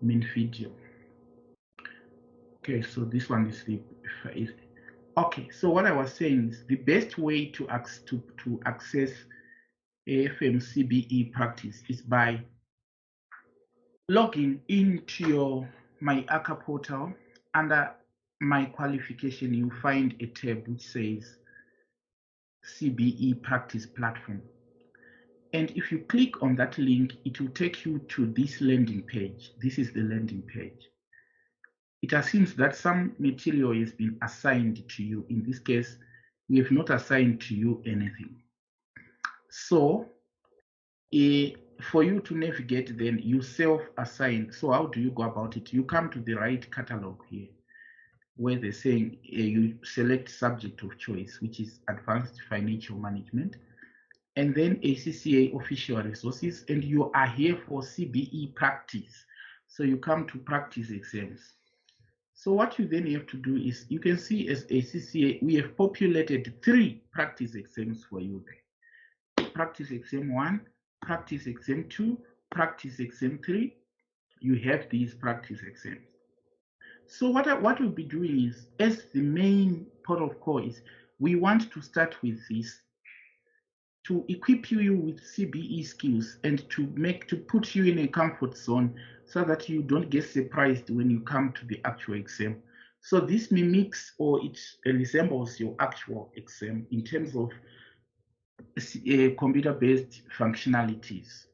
main video. Okay, so this one is the okay. So what I was saying is the best way to access AFM CBE practice is by logging into your my ACCA portal. Under my qualification, you find a tab which says CBE practice platform. And if you click on that link, it will take you to this landing page. This is the landing page. It assumes that some material has been assigned to you. In this case, we have not assigned to you anything. So for you to navigate, then you self-assign. So how do you go about it? You come to the right catalog here, where they're saying you select subject of choice, which is Advanced Financial Management, and then ACCA Official Resources, and you are here for CBE practice. So you come to practice exams. So what you then have to do is, you can see as ACCA, we have populated 3 practice exams for you there. Practice exam 1, practice exam 2, practice exam 3. You have these practice exams. So what we'll be doing is, as the main port of call is, we want to start with this to equip you with CBE skills and to put you in a comfort zone so that you don't get surprised when you come to the actual exam. So this mimics, or it resembles, your actual exam in terms of computer-based functionalities.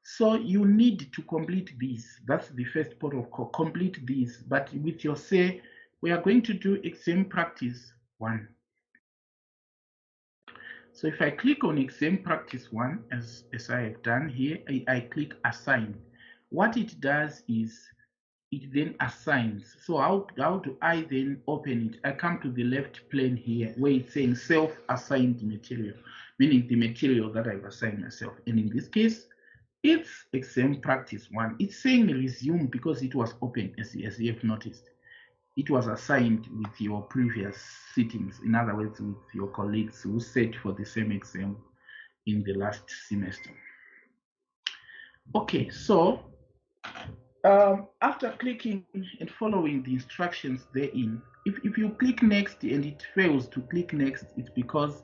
So you need to complete these. That's the first port of call. Complete these, but with your say, we are going to do exam practice 1. So if I click on exam practice 1, as I have done here, I click assign. What it does is it then assigns. So how do I then open it? I come to the left plane here where it's saying self-assigned material, meaning the material that I've assigned myself. And in this case, it's exam practice 1. It's saying resume because it was open, as you have noticed. It was assigned with your previous sittings, in other words, with your colleagues who sat for the same exam in the last semester. Okay, so after clicking and following the instructions therein, if you click next and it fails to click next, it's because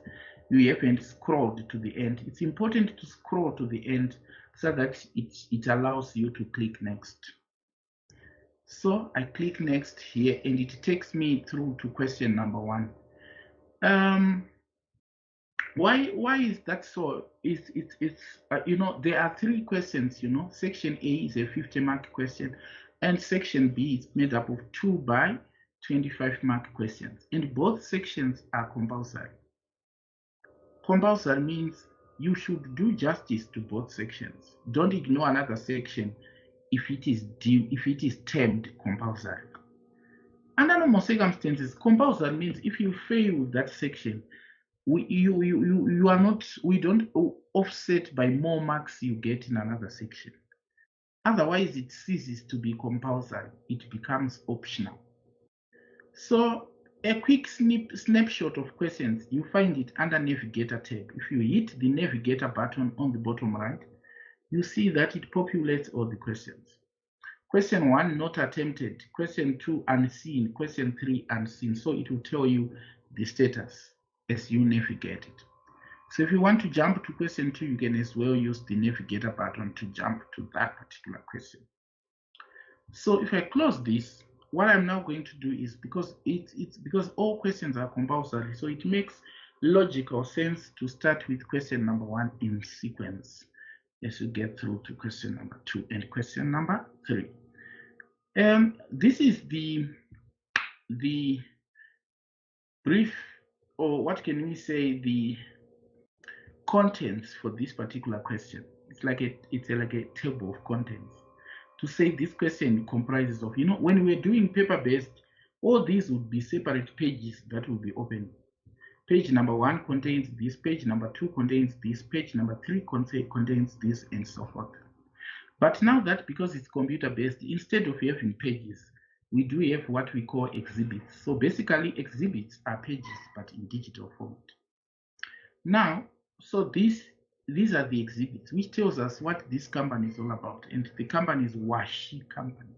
you haven't scrolled to the end. It's important to scroll to the end so that it allows you to click next. So I click next here and it takes me through to question number 1. Why is that so? It's there are 3 questions. Section A is a 50-mark question, and section B is made up of 2 by 25-mark questions, and both sections are compulsory. Compulsory means you should do justice to both sections. Don't ignore another section if it is termed compulsory. Under normal circumstances, compulsory means if you fail that section, we don't offset by more marks you get in another section. Otherwise, it ceases to be compulsory. It becomes optional. So a quick snapshot of questions, you find it under Navigator tab. If you hit the Navigator button on the bottom right, you see that it populates all the questions. Question 1, not attempted. Question 2, unseen. Question 3, unseen. So it will tell you the status as you navigate it. So if you want to jump to question 2, you can as well use the Navigator button to jump to that particular question. So if I close this, what I'm now going to do is, because because all questions are compulsory, so it makes logical sense to start with question number 1 in sequence as you get through to question number 2 and question number 3. This is the brief, or what can we say, the contents for this particular question. It's like a table of contents to say this question comprises of, when we're doing paper-based, all these would be separate pages that will be open. Page number 1 contains this, page number 2 contains this, page number 3 contains this, and so forth. But now that, because it's computer-based, instead of having pages, we do have what we call exhibits. So basically, exhibits are pages, but in digital format. Now, so this these are the exhibits, which tells us what this company is all about, and the company is Washi Company.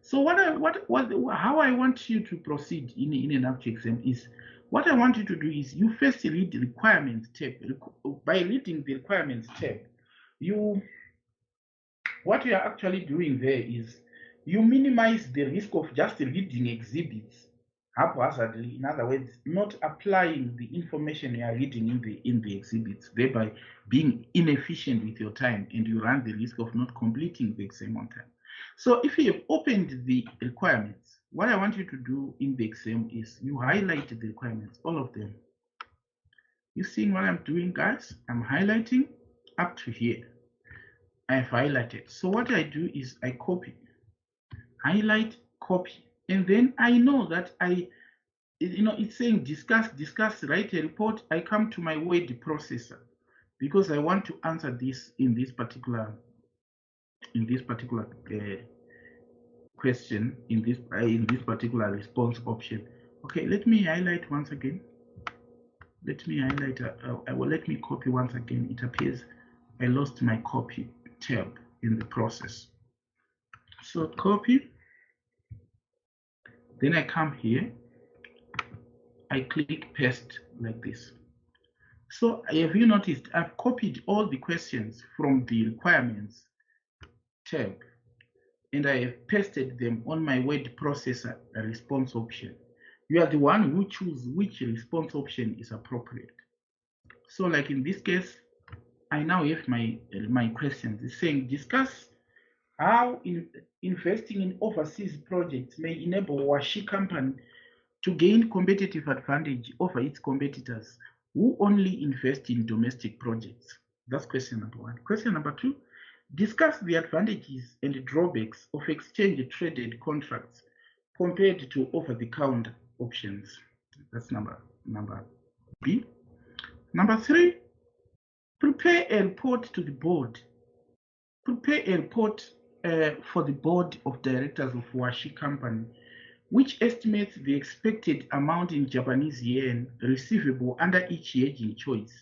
So how I want you to proceed in an ACCA exam is, what I want you to do is you first read the requirements tab. By reading the requirements tab, what you are actually doing there is you minimize the risk of just reading exhibits haphazardly. In other words, not applying the information you are reading in the exhibits, thereby being inefficient with your time, and you run the risk of not completing the exam on time. So if you have opened the requirements, what I want you to do in the exam is you highlight the requirements, all of them. You seeing what I'm doing, guys? I'm highlighting up to here. I've highlighted. So what I do is I copy, highlight, copy, and then I know that it's saying discuss, write a report. I come to my word processor because I want to answer this in this particular question, in this particular response option. Okay, let me highlight once again. Let me highlight. Let me copy once again. It appears I lost my copy tab in the process. So copy. Then I come here. I click paste like this. So have you noticed I've copied all the questions from the requirements tab, and I have pasted them on my word processor response option. You are the one who chooses which response option is appropriate. So like in this case, I now have my questions. It's saying discuss how investing in overseas projects may enable Washi Company to gain competitive advantage over its competitors who only invest in domestic projects. That's question number one. Question number two, discuss the advantages and drawbacks of exchange-traded contracts compared to over-the-counter options. That's number B. Number three, prepare a report to the board. Prepare a report for the board of directors of Washi Company, which estimates the expected amount in Japanese yen receivable under each hedging choice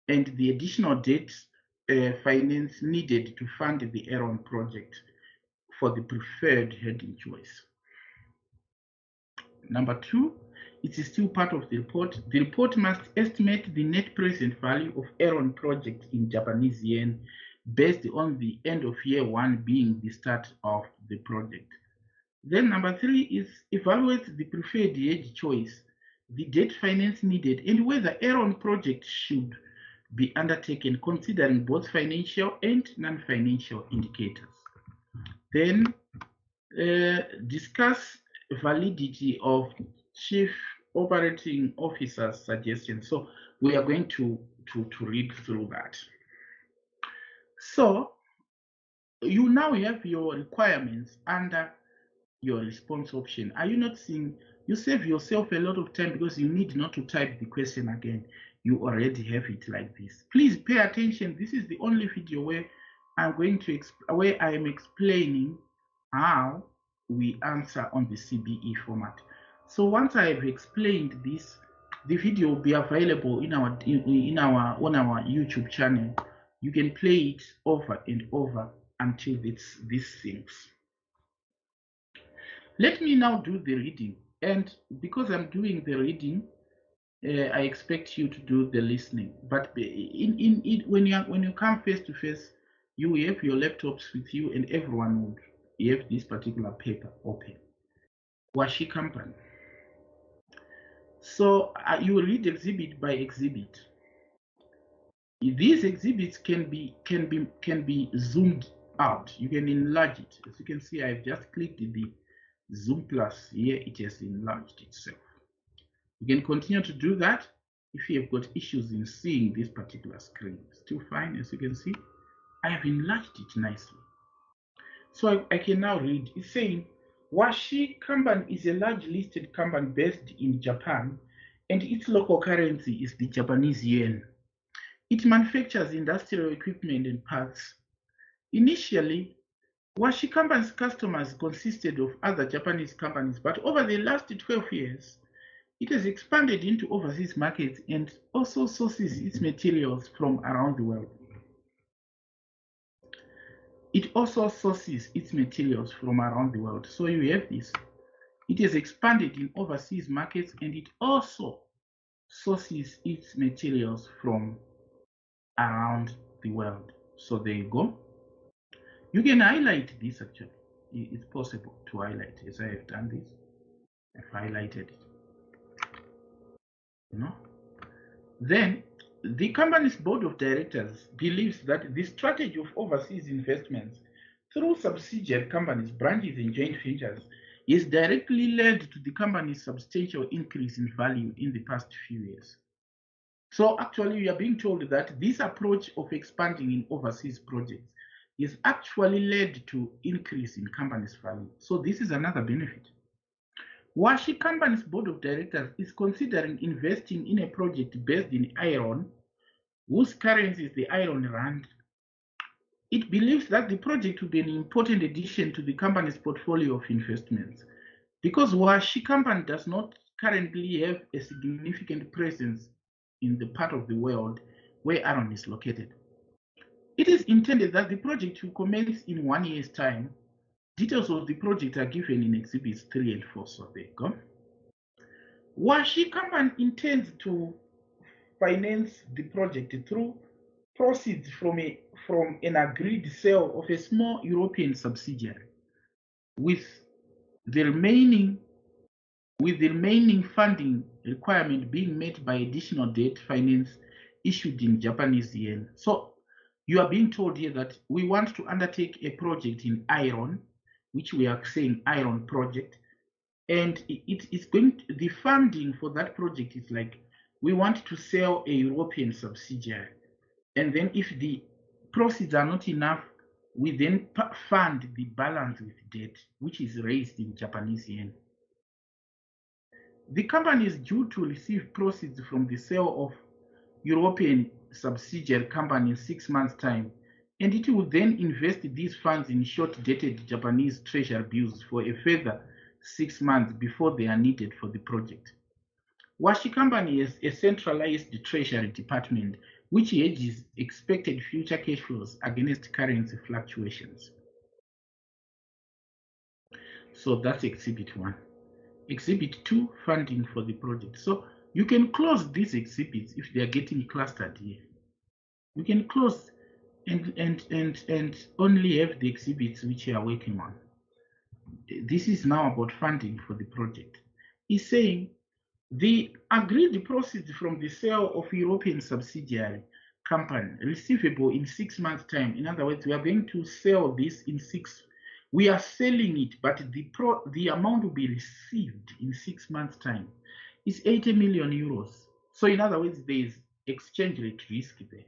and the additional debt finance needed to fund the Aeron project for the preferred hedging choice. Number two, it is still part of the report. The report must estimate the net present value of Aeron project in Japanese yen based on the end of year one being the start of the project. Then number three is evaluate the preferred hedge choice, the debt finance needed, and whether Aeron project should be undertaken considering both financial and non-financial indicators. Then discuss validity of Chief Operating Officer's suggestions. So we are going to read through that. So you now have your requirements under your response option. Are you not seeing? You save yourself a lot of time because you need not to type the question again. You already have it like this. Please pay attention. This is the only video where I am explaining how we answer on the CBE format. So once I have explained this, the video will be available on our YouTube channel. You can play it over and over until this sinks. Let me now do the reading, and because I'm doing the reading, I expect you to do the listening. But when you come face to face, you have your laptops with you, and everyone would have this particular paper open. Washi Company. So you will read exhibit by exhibit. These exhibits can be zoomed out. You can enlarge it. As you can see, I've just clicked the Zoom Plus here. It has enlarged itself. You can continue to do that if you have got issues in seeing this particular screen. Still fine, as you can see. I have enlarged it nicely. So I can now read. It's saying, Washi Company is a large listed company based in Japan, and its local currency is the Japanese yen. It manufactures industrial equipment and parts. Initially, Washi Company's customers consisted of other Japanese companies, but over the last 12 years, It has expanded into overseas markets and also sources its materials from around the world. It also sources its materials from around the world. So you have this. It has expanded in overseas markets and it also sources its materials from around the world. So there you go. You can highlight this actually. It's possible to highlight as I have done this. I've highlighted it. Then the company's board of directors believes that the strategy of overseas investments through subsidiary companies, branches, and joint ventures is directly led to the company's substantial increase in value in the past few years. So actually, we are being told that this approach of expanding in overseas projects is actually led to increase in company's value. So this is another benefit. Washi Company's board of directors is considering investing in a project based in iron, whose currency is the iron rand. It believes that the project will be an important addition to the company's portfolio of investments because Washi Company does not currently have a significant presence in the part of the world where iron is located. It is intended that the project will commence in 1 year's time. Details of the project are given in Exhibits 3 and 4, so there you go. Washi Company intends to finance the project through proceeds from an agreed sale of a small European subsidiary, with the remaining funding requirement being met by additional debt finance issued in Japanese yen. So you are being told here that we want to undertake a project in iron, which we are saying iron project, and it is going to, the funding for that project is like we want to sell a European subsidiary, and then if the proceeds are not enough, we then fund the balance with debt, which is raised in Japanese yen. The company is due to receive proceeds from the sale of European subsidiary company in 6 months' time, and it will then invest these funds in short-dated Japanese treasury bills for a further 6 months before they are needed for the project. Washi Company has a centralized treasury department which hedges expected future cash flows against currency fluctuations. So that's Exhibit 1. Exhibit 2, funding for the project. So you can close these exhibits if they are getting clustered here. You can close and only have the exhibits which you are working on. This is now about funding for the project. He's saying the agreed proceeds from the sale of European subsidiary company receivable in 6 months' time. In other words, we are going to sell this in 6. We are selling it, but the amount will be received in 6 months' time. It's 80 million euros. So in other words, there is exchange rate risk there.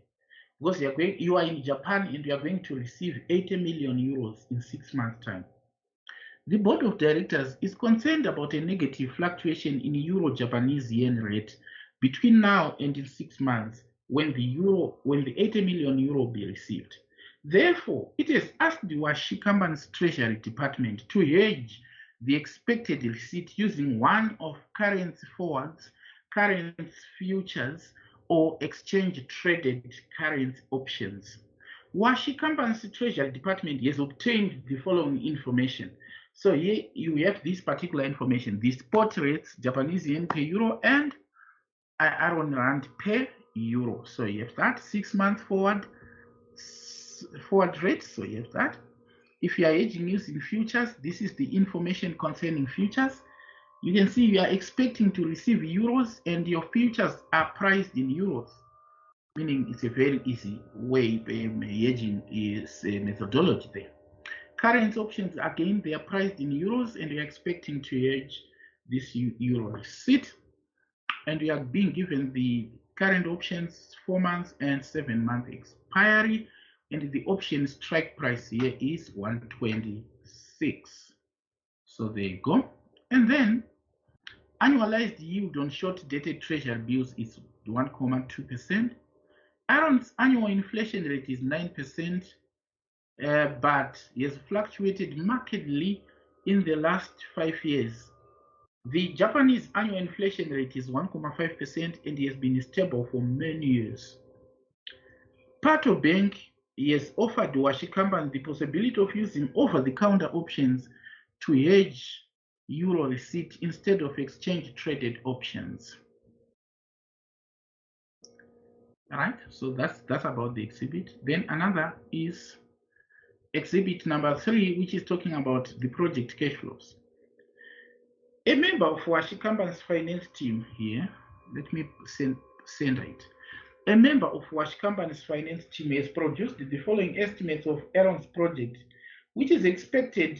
Because you are in Japan and you are going to receive 80 million euros in 6 months' time. The board of directors is concerned about a negative fluctuation in Euro-Japanese yen rate between now and in 6 months when the 80 million euro will be received. Therefore, it has asked the Washi Company's Treasury Department to hedge the expected receipt using one of currency forwards, currency futures, or exchange-traded currency options. Washi Company's Treasury Department has obtained the following information. So here you have this particular information, the spot rates, Japanese yen per euro and iron rand per euro. So you have that 6 month forward rate. So you have that. If you are hedging using futures, this is the information concerning futures. You can see you are expecting to receive euros and your futures are priced in euros, meaning it's a very easy way hedging is a methodology there. Currency options, again, they are priced in euros and we are expecting to hedge this euro receipt. And we are being given the current options 4 months and 7 month expiry. And the option strike price here is 126. So there you go. And then annualized yield on short dated treasury bills is 1.2%. Iron's annual inflation rate is 9%. But it has fluctuated markedly in the last 5 years The Japanese annual inflation rate is 1.5% and has been stable for many years. Pato Bank has offered Washi companies the possibility of using over-the-counter options to hedge euro receipt instead of exchange-traded options. All right, so that's about the exhibit. Then another is exhibit number 3, which is talking about the project cash flows. A member of Washi Company's finance team here, let me send it. A member of Washi Company's finance team has produced the following estimates of Aaron's project, which is expected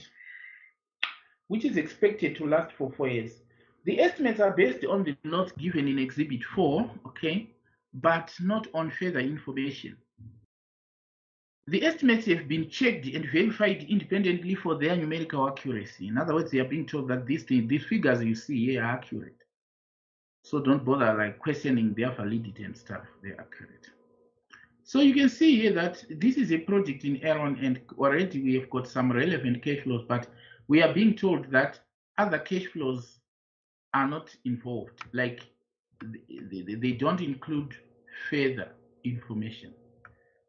to last for 4 years. The estimates are based on the notes given in Exhibit 4, okay, but not on further information. The estimates have been checked and verified independently for their numerical accuracy. In other words, they are being told that these figures you see here are accurate. So don't bother like questioning their validity and stuff. They're accurate. So you can see here that this is a project in Aaron, and already we have got some relevant cash flows, but we are being told that other cash flows are not involved. Like they don't include further information.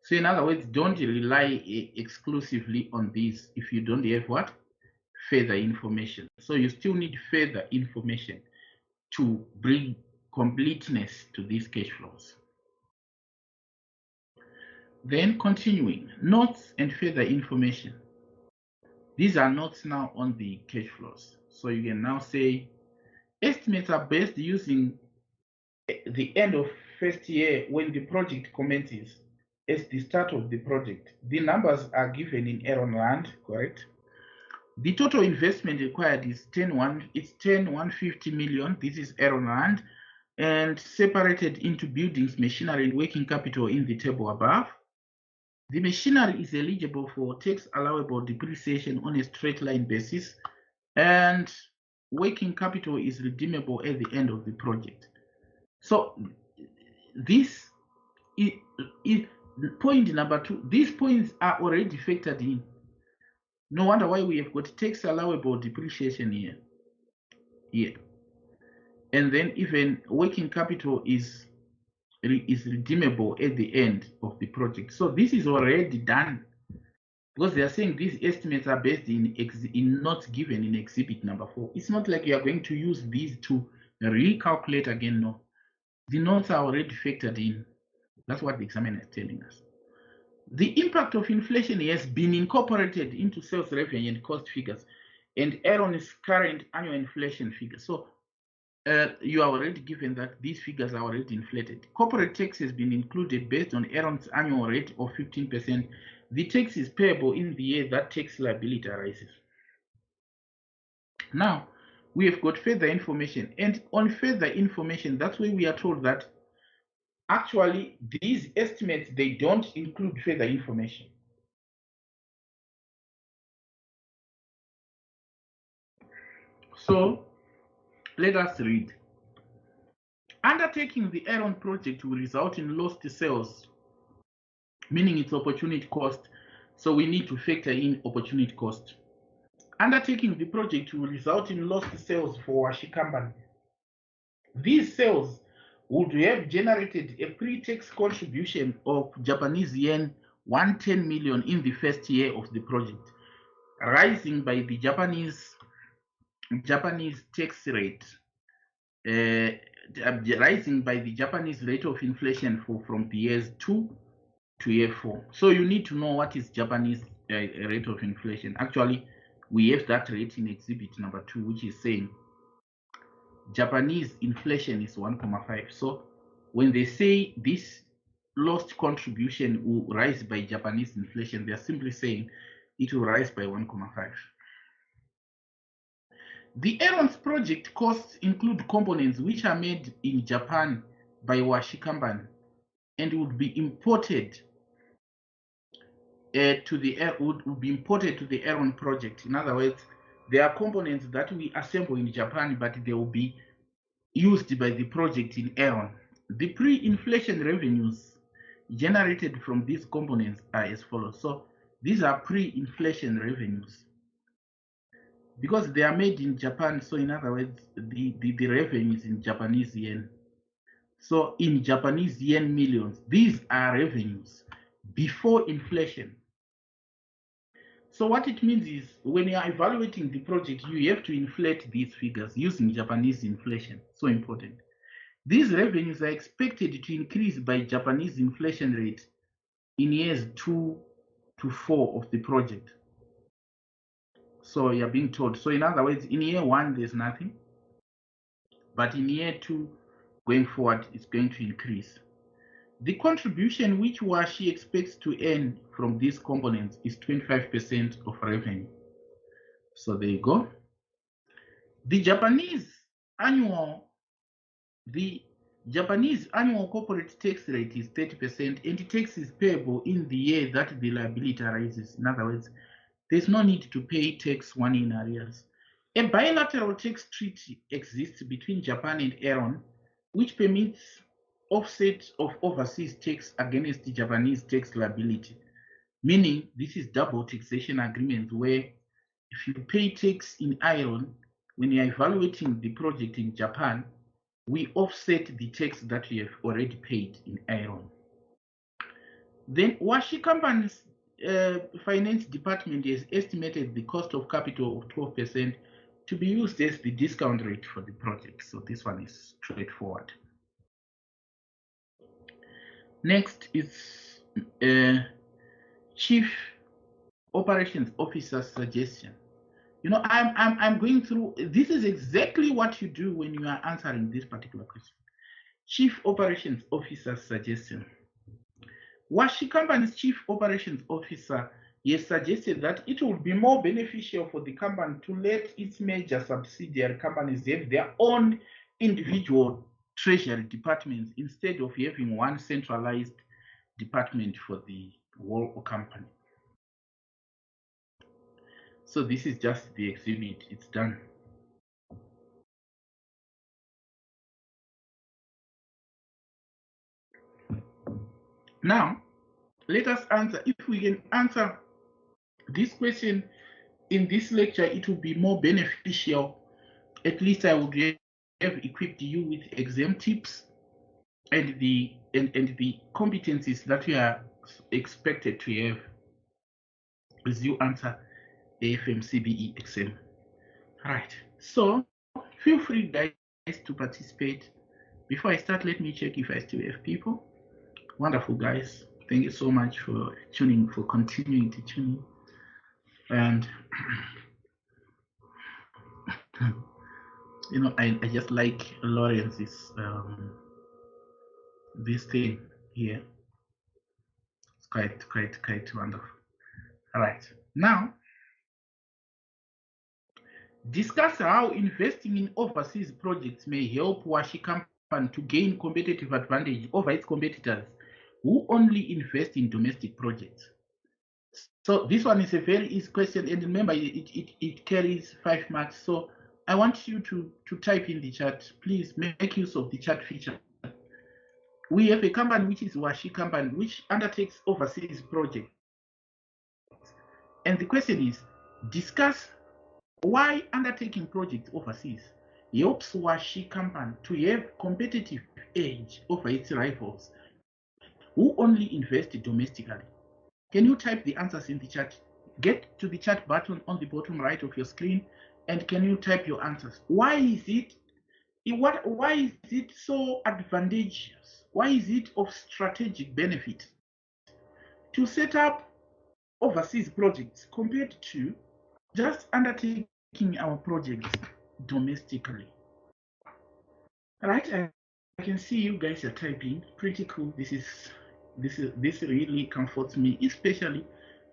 So in other words, don't rely exclusively on these if you don't have what? Further information. So you still need further information to bring completeness to these cash flows. Then continuing, notes and further information. These are notes now on the cash flows. So you can now say, estimates are based using the end of first year when the project commences as the start of the project. The numbers are given in Aaron Rand, correct? The total investment required is 10,150 million. This is Aaron Rand, and separated into buildings, machinery, and working capital in the table above. The machinery is eligible for tax allowable depreciation on a straight line basis, and working capital is redeemable at the end of the project. So this is point number 2. These points are already factored in. No wonder why we have got tax allowable depreciation here. And then even working capital is redeemable at the end of the project. So this is already done, because they are saying these estimates are based in notes given in exhibit number 4. It's not like you are going to use these to recalculate again. No, the notes are already factored in. That's what the examiner is telling us. The impact of inflation has been incorporated into sales revenue and cost figures, and Aaron's current annual inflation figures. So you are already given that these figures are already inflated. Corporate tax has been included based on Aaron's annual rate of 15%. The tax is payable in the year that tax liability arises. Now, we have got further information, and on further information, that's why we are told that actually these estimates, they don't include further information. So let us read. Undertaking the Aaron project will result in lost sales, meaning its opportunity cost. So we need to factor in opportunity cost. Undertaking the project will result in lost sales for Washi Company. These sales would have generated a pre-tax contribution of Japanese yen 110 million in the first year of the project, rising by the Japanese tax rate, rising by the Japanese rate of inflation from the years 2 to year 4. So you need to know what is Japanese rate of inflation. Actually, we have that rate in exhibit number 2, which is saying Japanese inflation is 1.5. So when they say this lost contribution will rise by Japanese inflation, they are simply saying it will rise by 1.5. The Aaron's project costs include components which are made in Japan by Washi Company and would be imported to the Aaron project. In other words, there are components that we assemble in Japan, but they will be used by the project in Aaron. The pre-inflation revenues generated from these components are as follows. So these are pre-inflation revenues. because they are made in Japan. So in other words, the revenue is in Japanese yen. So in Japanese yen millions, these are revenues before inflation. So what it means is when you are evaluating the project, you have to inflate these figures using Japanese inflation. So important. These revenues are expected to increase by Japanese inflation rate in years 2 to 4 of the project. So you're being told. So in other words, in year 1, there's nothing. But in year 2, going forward, it's going to increase. The contribution which Washi expects to earn from these components is 25% of revenue. So there you go. The Japanese annual corporate tax rate is 30%, and the tax is payable in the year that the liability arises. In other words, there's no need to pay tax 1 in arrears. A bilateral tax treaty exists between Japan and Iran, which permits offset of overseas tax against the Japanese tax liability, meaning this is double taxation agreement where if you pay tax in Iran, when you're evaluating the project in Japan, we offset the tax that you have already paid in Iran. Then Washi Company's finance department has estimated the cost of capital of 12% to be used as the discount rate for the project. So this one is straightforward. Next is Chief Operations Officer's suggestion. You know, I'm going through, this is exactly what you do when you are answering this particular question. Chief Operations Officer's suggestion. Washi Company's Chief Operations Officer has suggested that it would be more beneficial for the company to let its major subsidiary companies have their own individual treasury departments instead of having one centralized department for the whole company. So this is just the exhibit, it's done. Now, let us answer. If we can answer this question in this lecture, it will be more beneficial. At least I would have equipped you with exam tips and the competencies that you are expected to have as you answer AFM CBE exam. All right. So feel free, guys, to participate. Before I start, let me check if I still have people. Wonderful, guys. Thank you so much for tuning, for continuing to tune in. And you know, I just like Lawrence's this thing here. It's quite wonderful. All right, now discuss how investing in overseas projects may help Washi Company to gain competitive advantage over its competitors who only invest in domestic projects. So this one is a very easy question, and remember it carries 5 marks. So I want you to type in the chat. Please make use of the chat feature. We have a company which is Washi Company, which undertakes overseas projects. And the question is, discuss why undertaking projects overseas helps Washi Company to have competitive edge over its rivals who only invest domestically. Can you type the answers in the chat? Get to the chat button on the bottom right of your screen, and can you type your answers? Why is it so advantageous? Why is it of strategic benefit to set up overseas projects compared to just undertaking our projects domestically? All right, I can see you guys are typing. Pretty cool. This really comforts me, especially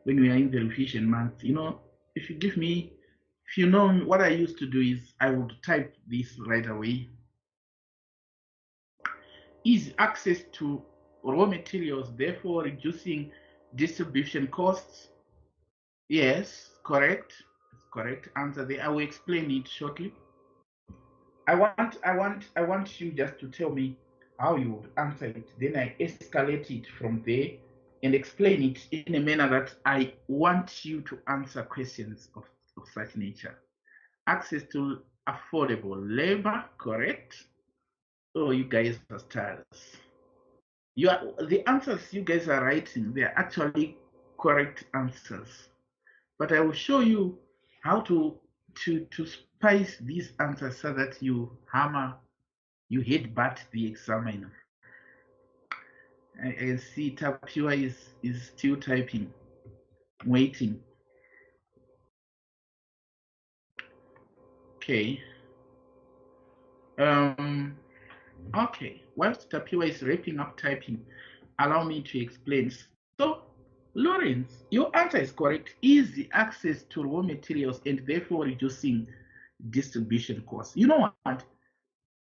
when we are in the revision month. You know, if you know what I used to do is I would type this right away. Easy access to raw materials, therefore reducing distribution costs. Yes, correct. Correct answer there. I will explain it shortly. I want you just to tell me how you would answer it. Then I escalate it from there and explain it in a manner that I want you to answer questions of such nature. access to affordable labor, correct? Oh, you guys are stars. The answers you guys are writing, they are actually correct answers. But I will show you how to spice these answers so that you headbutt the examiner. I see Tapua is still typing, waiting. Okay. Okay. Whilst Tapua is wrapping up typing, allow me to explain. So, Lawrence, your answer is correct. Easy access to raw materials and therefore reducing distribution costs. You know what?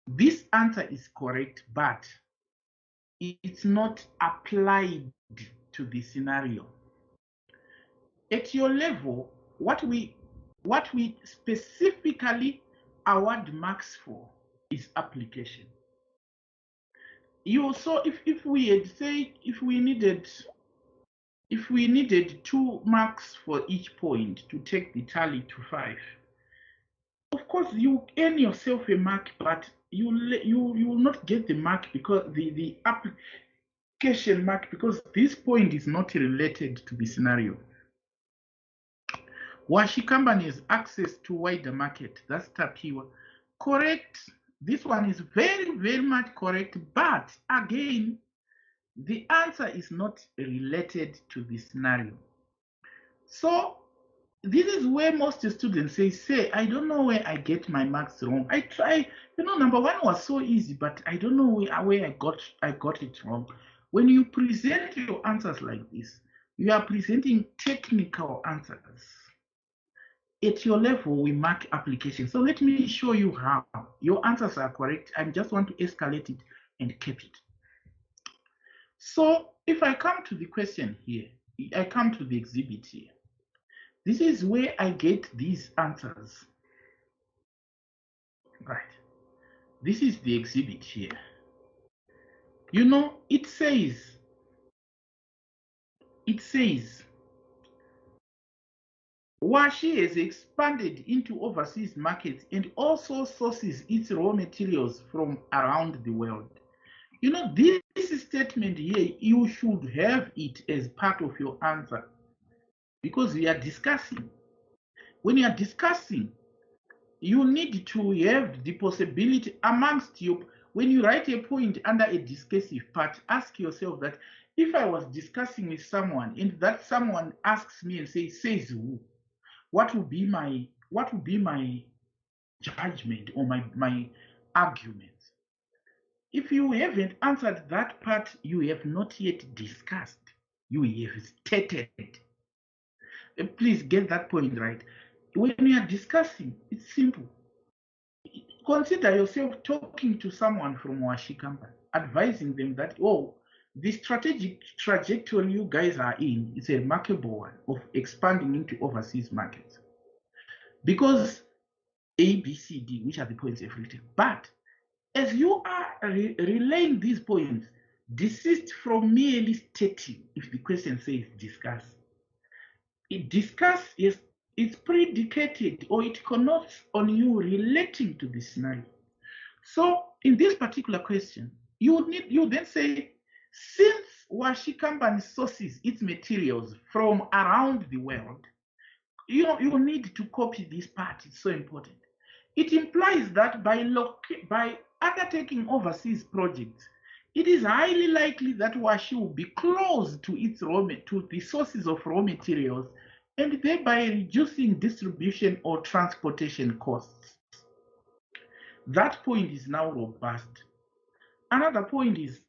This answer is correct, but it's not applied to the scenario. At your level, what we specifically award marks for is application. You also, if we had said if we needed 2 marks for each point to take the tally to 5, of course you earn yourself a mark, but you will not get the mark because the application mark, because this point is not related to the scenario. Washi companies access to wider market. That's Tapiwa. Correct. This one is very, very much correct. But again, the answer is not related to the scenario. So this is where most students say, I don't know where I get my marks wrong. I try, number one was so easy, but I don't know where I got it wrong. When you present your answers like this, you are presenting technical answers. At your level, we mark application. So let me show you how. Your answers are correct. I just want to escalate it and keep it. So if I come to the question here, I come to the exhibit here. This is where I get these answers. Right. This is the exhibit here. It says, Washi has expanded into overseas markets and also sources its raw materials from around the world. This statement here, you should have it as part of your answer because we are discussing. When you are discussing, you need to have the possibility amongst you. When you write a point under a discursive part, ask yourself that if I was discussing with someone and that someone asks me and says who, what would be my judgment or my argument? If you haven't answered that part, you have not yet discussed. You have stated. Please get that point right. When you are discussing, it's simple. Consider yourself talking to someone from Washi company, advising them that, the strategic trajectory you guys are in is a remarkable one of expanding into overseas markets. Because A, B, C, D, which are the points I've written. But as you are relaying these points, desist from merely stating if the question says discuss. Discuss, yes, it's predicated or it connotes on you relating to the scenario. So in this particular question, you then say, since Washi company sources its materials from around the world, you need to copy this part. It's so important. It implies that by undertaking overseas projects, it is highly likely that Washi will be close to the sources of raw materials and thereby reducing distribution or transportation costs. That point is now robust. Another point is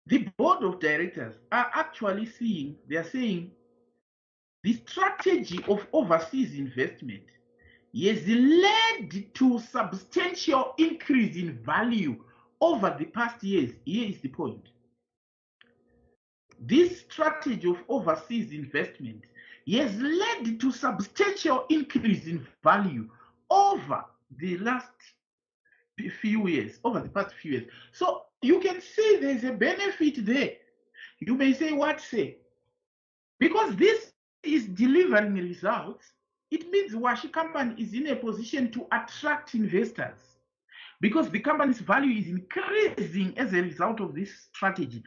the board of directors are actually saying the strategy of overseas investment has led to substantial increase in value over the past years. Here is the point. This strategy of overseas investment has led to substantial increase in value over the past few years. So you can see there's a benefit there. You may say, what say? Because this is delivering results, it means Washi company is in a position to attract investors because the company's value is increasing as a result of this strategy.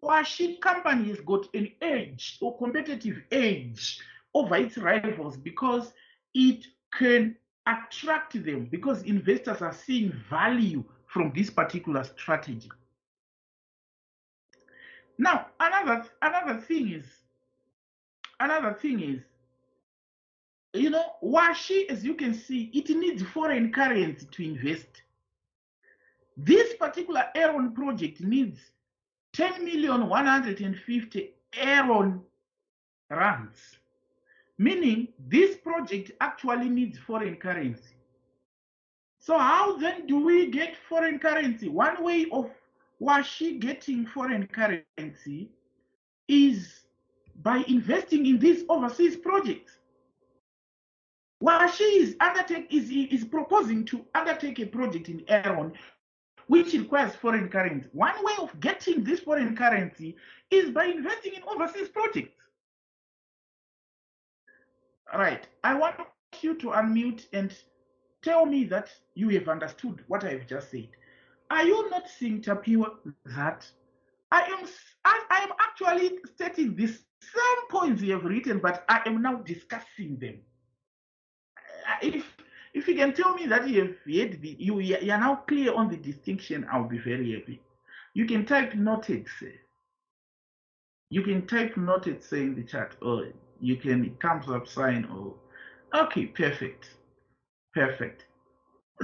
Washi company has got an edge or competitive edge over its rivals because it can attract them, because investors are seeing value from this particular strategy. Now, another thing is, you know, Washi, as you can see, it needs foreign currency to invest. This particular Aaron project needs 10,150,000 Aaron rands, meaning this project actually needs foreign currency. So how then do we get foreign currency? One way of Washi getting foreign currency is by investing in these overseas projects. Washi is proposing to undertake a project in Aaron which requires foreign currency. One way of getting this foreign currency is by investing in overseas projects. All right, I want you to unmute and tell me that you have understood what I've just said. Are you not seeing, Tapiwa, that I am actually stating the same points you have written, but I am now discussing them? If you can tell me that you have heard you are now clear on the distinction, I'll be very happy. You can type noted, say. You can type noted, say, in the chat, or you can thumbs up sign, or okay, perfect.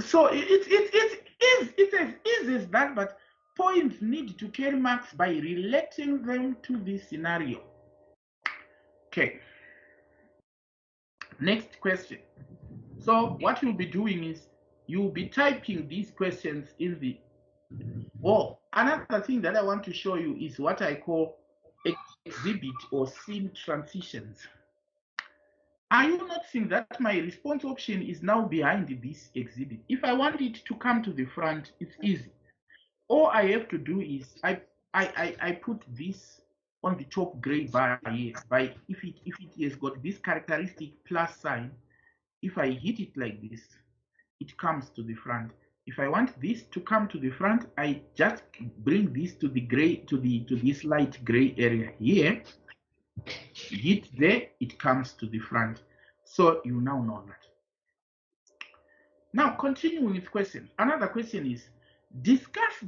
So it is as easy as that, but points need to carry marks by relating them to this scenario. Okay. Next question. So what you'll be doing is you'll be typing these questions in the. Oh, another thing that I want to show you is what I call exhibit or scene transitions. Are you not seeing that my response option is now behind this exhibit? If I want it to come to the front, it's easy. All I have to do is I put this on the top gray bar here. By if it has got this characteristic plus sign, if I hit it like this, it comes to the front. If I want this to come to the front, I just bring this to the gray, to this light gray area here. Hit there, it comes to the front. So you now know that. Now continuing with questions. Another question is discuss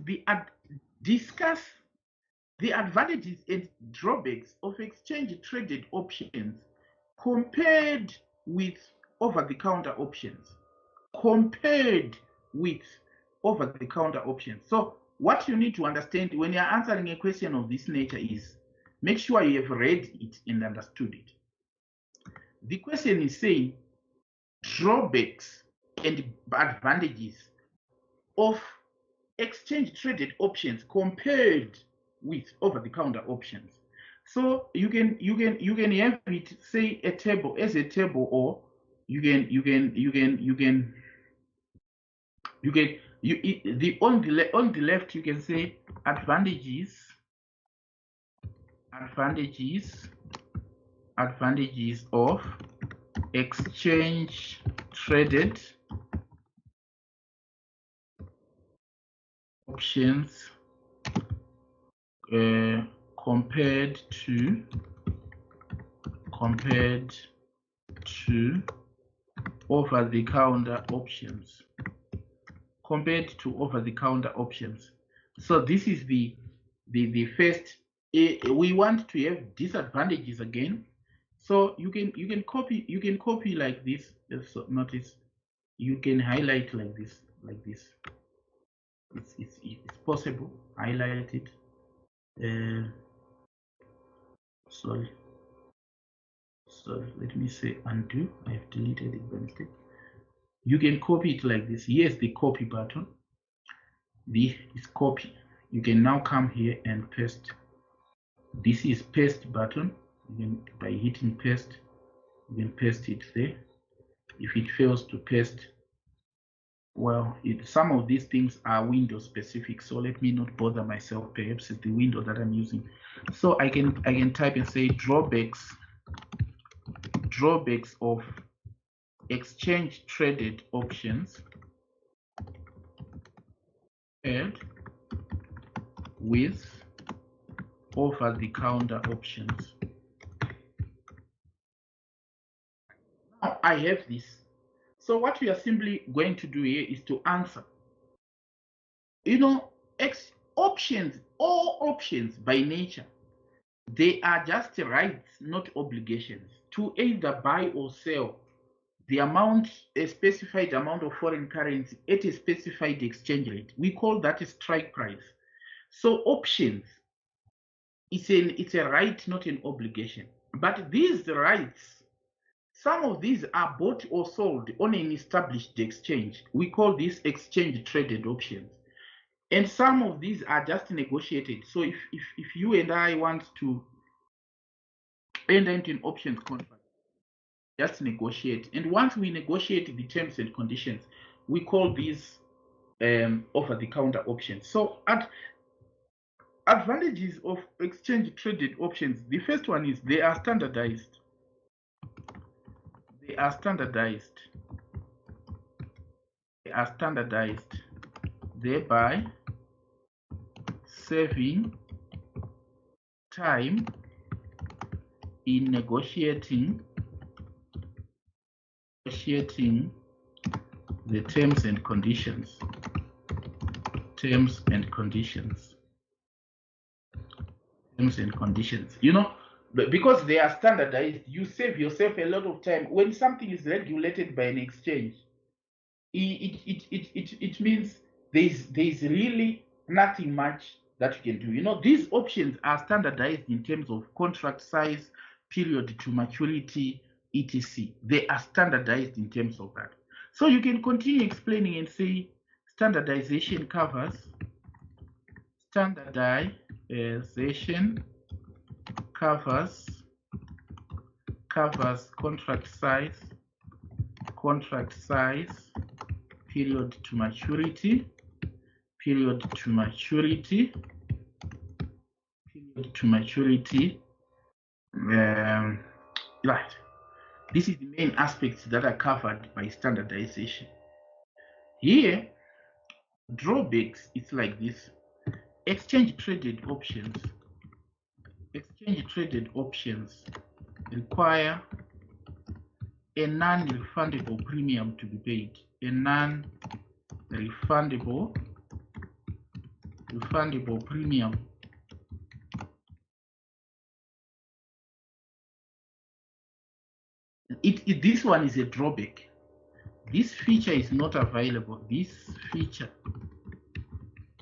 the advantages and drawbacks of exchange traded options compared with over-the-counter options. So what you need to understand when you're answering a question of this nature is make sure you have read it and understood it. The question is saying drawbacks and advantages of exchange traded options compared with over-the-counter options. So you can have it say a table as a table, or on the left you can say advantages of exchange traded options compared to over-the-counter options. So this is the first. We want to have disadvantages again. So you can copy like this. So notice you can highlight like this. It's possible. Highlight it. Sorry, let me say undo. I have deleted it by mistake. You can copy it like this. Here's the copy button. This is copy. You can now come here and paste. This is paste button. By hitting paste, you can paste it there. If it fails to paste, well, some of these things are Windows specific, so let me not bother myself. Perhaps it's the window that I'm using. So I can type and say drawbacks drawbacks of exchange traded options paired with over-the-counter options. Now I have this. So what we are simply going to do here is to answer. You know, options, all options by nature, they are just rights, not obligations, to either buy or sell the amount, a specified amount of foreign currency at a specified exchange rate. We call that a strike price. So options, it's a right, not an obligation. But these rights, some of these are bought or sold on an established exchange. We call this exchange traded options. And some of these are just negotiated. So if you and I want to enter into an options contract, just negotiate. And once we negotiate the terms and conditions, we call these over-the-counter options. So advantages of exchange traded options. The first one is they are standardized. They are standardized. They are standardized, thereby saving time in negotiating the terms and conditions. Terms and conditions. You know, because they are standardized, you save yourself a lot of time. When something is regulated by an exchange, it means there's really nothing much that you can do. You know, these options are standardized in terms of contract size, period to maturity, etc. They are standardized in terms of that. So you can continue explaining and say standardization covers contract size, period to maturity, right. This is the main aspects that are covered by standardization. Here, drawbacks, it's like this. Exchange traded options require a non-refundable premium to be paid. A non-refundable premium. This one is a drawback. This feature is not available. This feature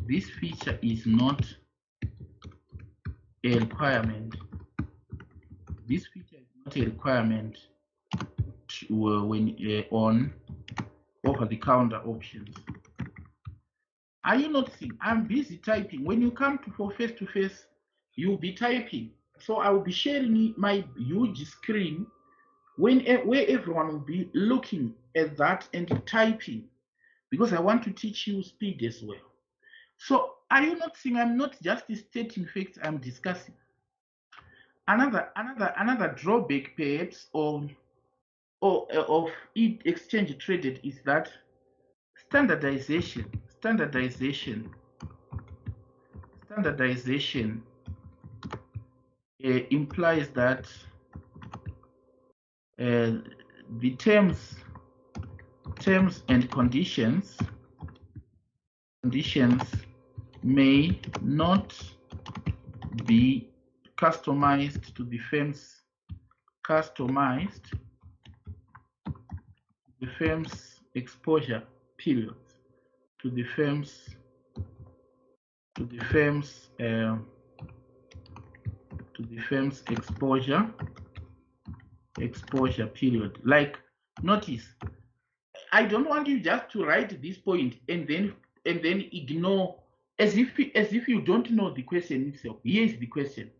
is not a requirement. This feature is not a requirement when on over-the-counter options. Are you noticing? I'm busy typing. When you come for face-to-face, you'll be typing. So I will be sharing my huge screen where everyone will be looking at that and typing, because I want to teach you speed as well. So are you noticing? I'm not just stating facts, I'm discussing. Another drawback perhaps of exchange traded is that standardization implies that the terms and conditions may not be customized to the firm's exposure period, to the firm's exposure period. Like, notice, I don't want you just to write this point and then ignore as if you don't know the question itself. Here is the question.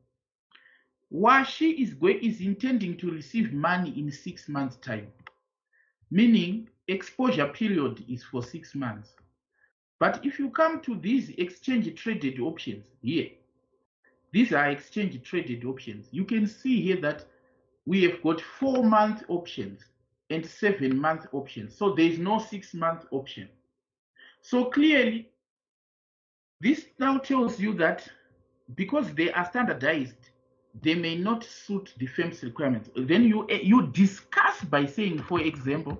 Washi is intending to receive money in 6 months' time, meaning exposure period is for 6 months. But if you come to these exchange traded options here, these are exchange traded options. You can see here that we have got 4-month options and 7-month options. So there is no 6-month option. So clearly, this now tells you that because they are standardized, they may not suit the firm's requirements. Then you discuss by saying, for example,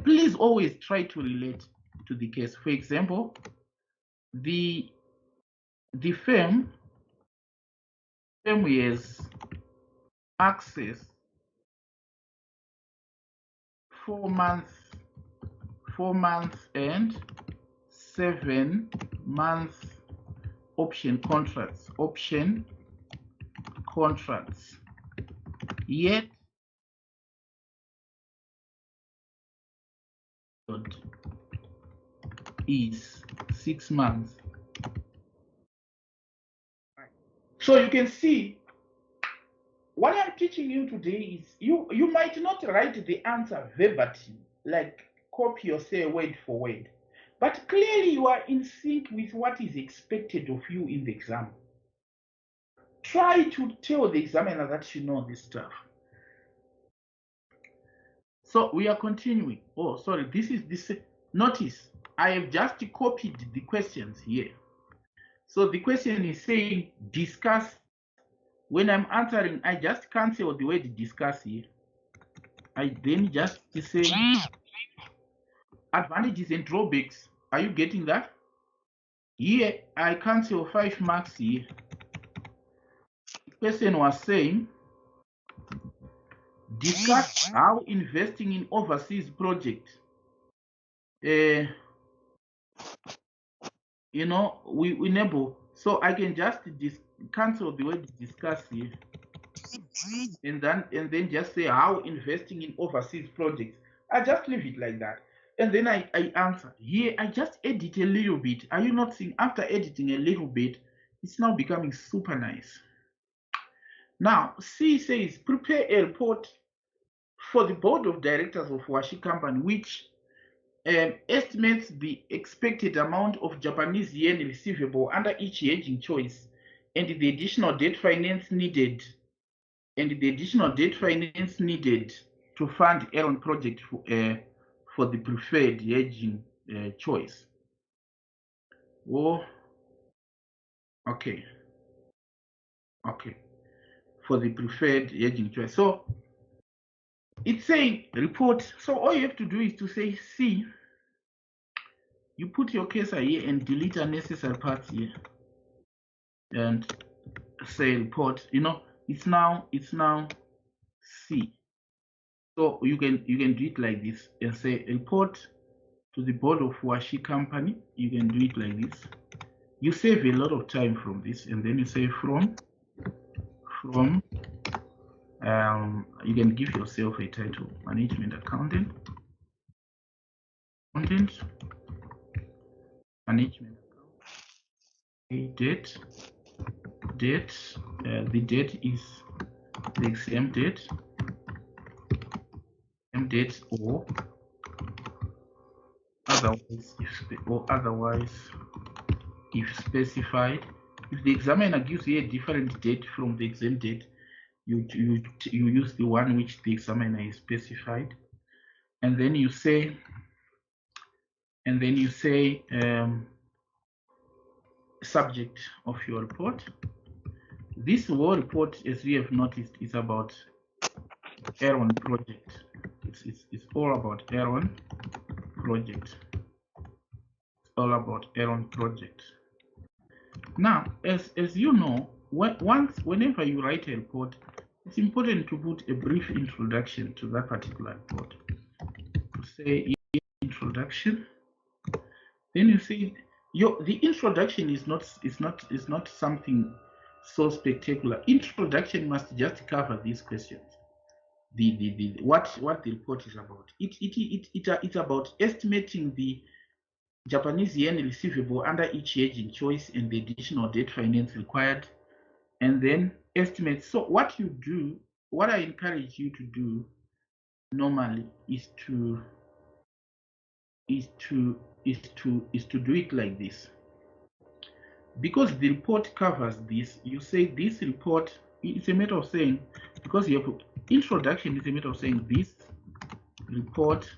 please always try to relate to the case. For example, the firm has access 4 months and 7-month option contracts, yet is 6 months. So you can see what I'm teaching you today is you might not write the answer verbatim, like copy or say word for word, but clearly you are in sync with what is expected of you in the exam. Try to tell the examiner that you know this stuff. So we are continuing. Oh, sorry, this is this. Notice I have just copied the questions here. So the question is saying discuss. When I'm answering, I just cancel the word discuss here. I then just say advantages and drawbacks. Are you getting that? Here, I cancel 5 marks here. The question was saying, discuss how investing in overseas projects, we enable. So I can just cancel the word discuss here, and then just say how investing in overseas projects. I just leave it like that. And then I answer. Here, I just edit a little bit. Are you not seeing? After editing a little bit, it's now becoming super nice. Now, C says, prepare a report for the board of directors of Washi Company, which estimates the expected amount of Japanese yen receivable under each hedging choice and the additional debt finance needed to fund Aaron project for the preferred hedging choice. Oh, okay. For the preferred hedging choice. So it's saying report. So all you have to do is to say C. You put your cursor here and delete unnecessary parts here, and say report. It's now C. So you can do it like this and say report to the board of Washi Company. You can do it like this. You save a lot of time from this, and then you say from. You can give yourself a title: management accountant, management account. A date. The date is the exam date. Or otherwise if specified. If the examiner gives you a different date from the exam date, you use the one which the examiner is specified, and then you say subject of your report. This whole report, as we have noticed, is about Aaron project. It's all about Aaron project. It's all about Aaron project. Now, as you know, whenever you write a report, it's important to put a brief introduction to that particular report. To say introduction, then you say the introduction is not something so spectacular. Introduction must just cover these questions. What the report is about. It's about estimating the Japanese yen receivable under each hedging choice and the additional debt finance required, and then estimate. So what I encourage you to do normally is to do it like this. because the report covers this, you say this report, it's a matter of saying, because you have introduction is a matter of saying this report,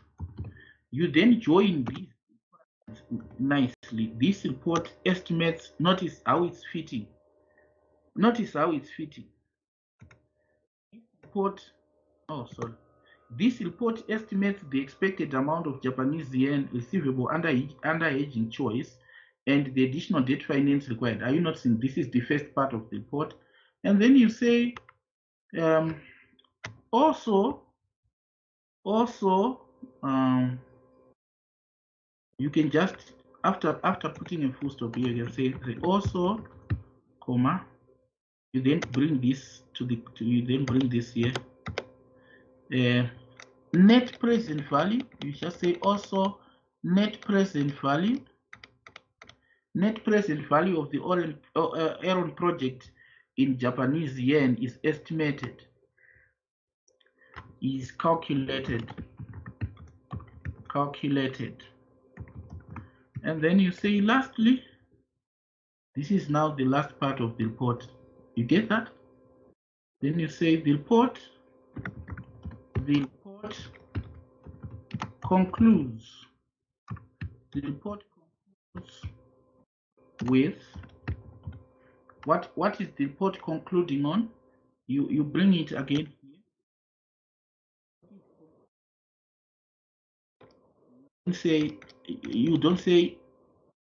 you then join this nicely. This report estimates, notice how it's fitting. Notice how it's fitting. This report, oh sorry. This report estimates the expected amount of Japanese yen receivable under hedging choice and the additional debt finance required. Are you not seeing this is the first part of the report? And then you say also you can just after putting a full stop here, you can say also, comma, you then bring this you then bring this here. Net present value, you just say also net present value. Net present value of the Aaron project in Japanese yen is estimated, is calculated. And then you say lastly, this is now the last part of the report. You get that? Then you say the report concludes. The report concludes with what is the report concluding on? You bring it again here. You don't say,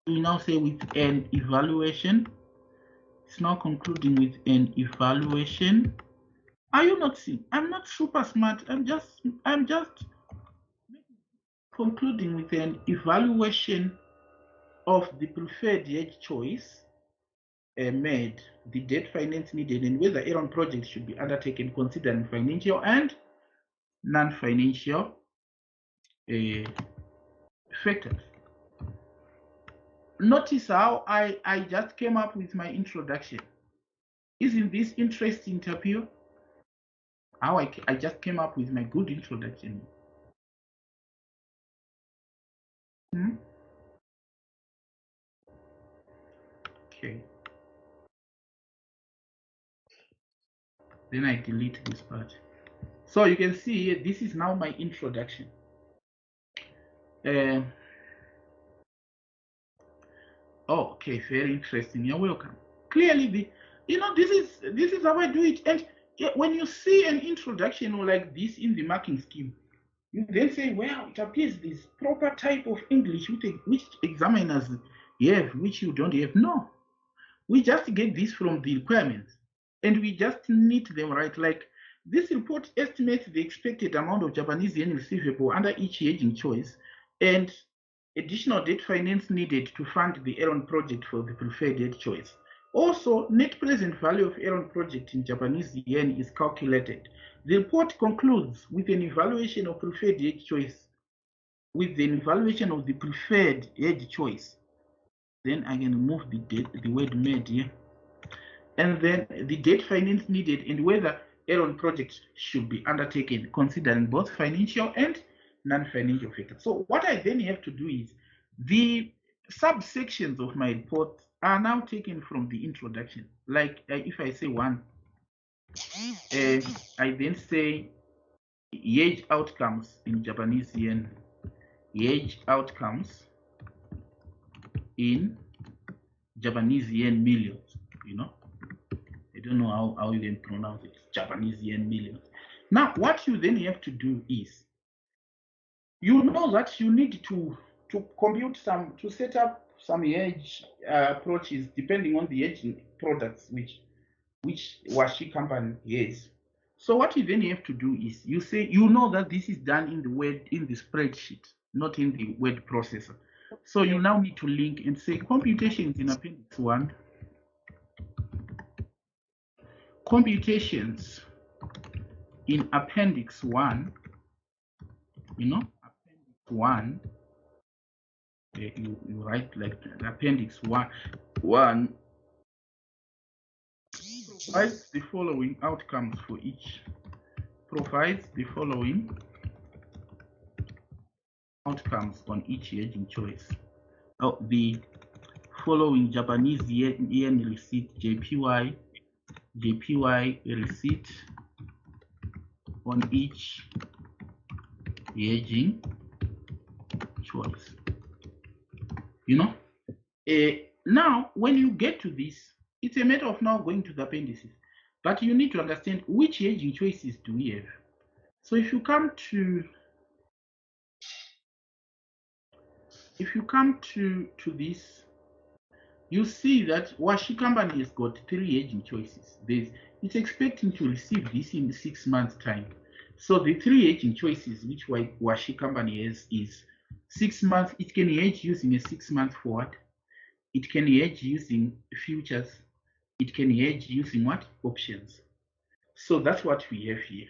you now say with an evaluation. It's now concluding with an evaluation. Are you not seeing? I'm not super smart. I'm just concluding with an evaluation of the preferred hedge choice made, the debt finance needed, and whether Aaron project should be undertaken considering financial and non-financial factors. Notice how I just came up with my introduction. Isn't this interesting, Tapio? How I just came up with my good introduction. Okay. Then I delete this part. So you can see here, this is now my introduction. Oh, okay, very interesting. You're welcome. Clearly, this is how I do it. And when you see an introduction like this in the marking scheme, you then say, well, it appears this proper type of English which examiners have, which you don't have. No, we just get this from the requirements and we just knit them right. Like this report estimates the expected amount of Japanese yen receivable under each hedging choice and additional debt finance needed to fund the Aaron project for the preferred debt choice. Also, net present value of Aaron project in Japanese yen is calculated. The report concludes with an evaluation of preferred hedge choice, with an evaluation of the preferred hedge choice. Then I can remove the word made here. And then the debt finance needed and whether Aaron project should be undertaken considering both financial and non-financial factors. So what I then have to do is the subsections of my report are now taken from the introduction. Like if I say 1, I then say hedge outcomes in Japanese yen, hedge outcomes in Japanese yen millions, I don't know how you then pronounce it, Japanese yen millions. Now, what you then have to do is, you know that you need to compute to set up some hedge approaches depending on the hedging products which Washi company has. So what you then have to do is, you say, that this is done in the spreadsheet, not in the word processor. So you now need to link and say computations in appendix 1. Computations in appendix 1, appendix 1, you write like appendix 1 provides the following outcomes for each, provides the following outcomes on each hedging choice. The following Japanese yen receipt, JPY receipt on each hedging choice. You know, now when you get to this, it's a matter of now going to the appendices, but you need to understand which hedging choices do we have. So if you come to this, you see that Washi company has got 3 hedging choices. It's expecting to receive this in 6 months' time. So the 3 hedging choices which Washi company has is 6 months. It can hedge using a 6-month forward. It can hedge using futures. It can hedge using what? Options. So that's what we have here.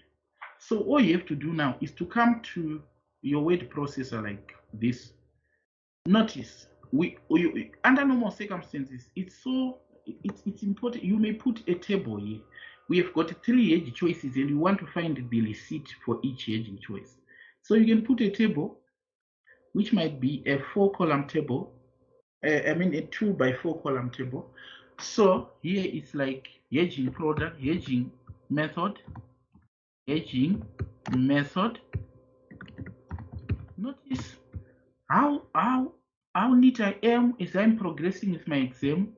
So all you have to do now is to come to your word processor like this. Notice, under normal circumstances, it's important. You may put a table here. We have got 3 hedge choices and you want to find the receipt for each hedging choice. So you can put a table, which might be a 4-column table. I mean a 2x4 column table. So here it's like hedging product, hedging method. Notice how neat I am as I'm progressing with my exam.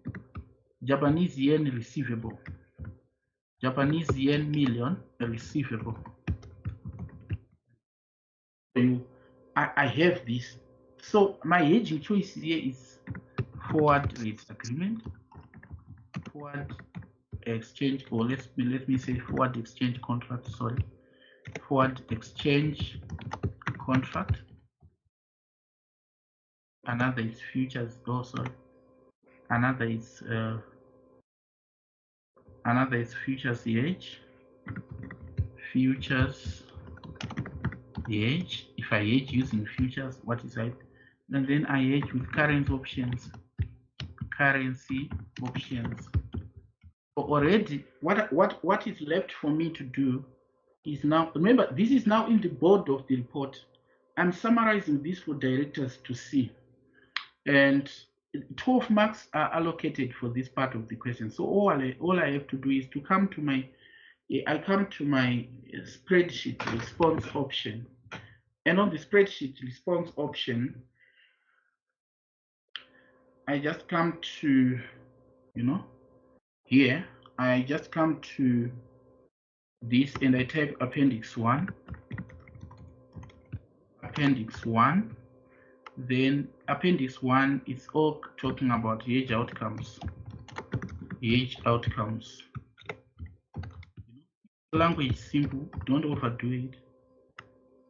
Japanese yen receivable, Japanese yen million receivable. So I have this. So my hedging choice here is forward rate agreement, forward exchange, or let me say forward exchange contract. Sorry, forward exchange contract. Another is futures. Oh, sorry. Another is futures hedge. Futures hedge. If I hedge using futures, what is I? And then I hedge with currency options. Currency options. So already, what is left for me to do is now. Remember, this is now in the body of the report. I'm summarizing this for directors to see, and 12 marks are allocated for this part of the question. So all I have to do is to come to my spreadsheet response option, and on the spreadsheet response option, I just come to, here I just come to this and I type appendix 1. Then appendix 1 is all talking about hedge outcomes. Language is simple. Don't overdo it.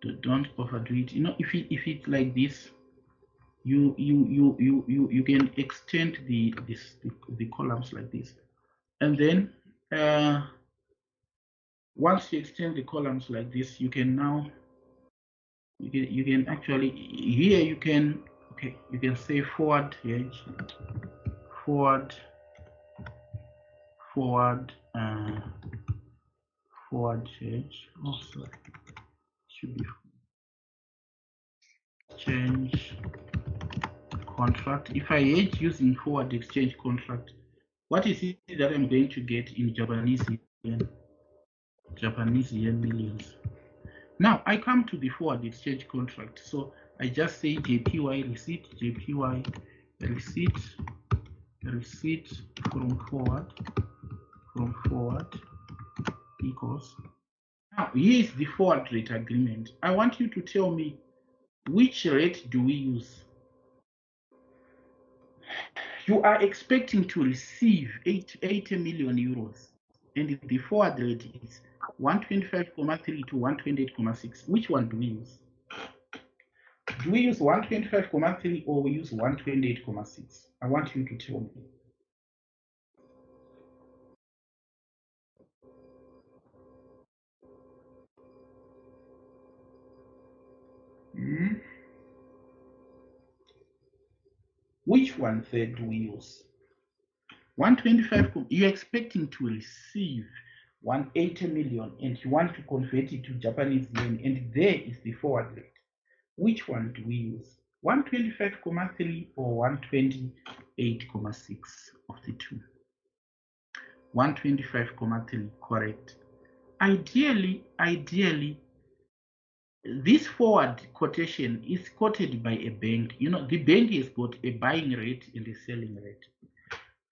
If it's like this, you can extend the columns like this, and then once you extend the columns like this, you can actually here you can say forward hedge, forward hedge. Oh, sorry, should be exchange contract. If I hedge using forward exchange contract, what is it that I'm going to get in Japanese yen millions? Now I come to the forward exchange contract. So I just say JPY receipt from forward equals. Now here is the forward rate agreement. I want you to tell me which rate do we use. You are expecting to receive 80 million euros, and the forward rate is 125.3 to 128.6. Which one do we use? Do we use 125.3 or we use 128.6? I want you to tell me. Which one third do we use? 125. You're expecting to receive 180 million and you want to convert it to Japanese yen, and there is the forward rate. Which one do we use? 125.3 or 128.6? 8,6 of the two. 125,3 correct. Ideally, this forward quotation is quoted by a bank. You know, the bank has got a buying rate and a selling rate.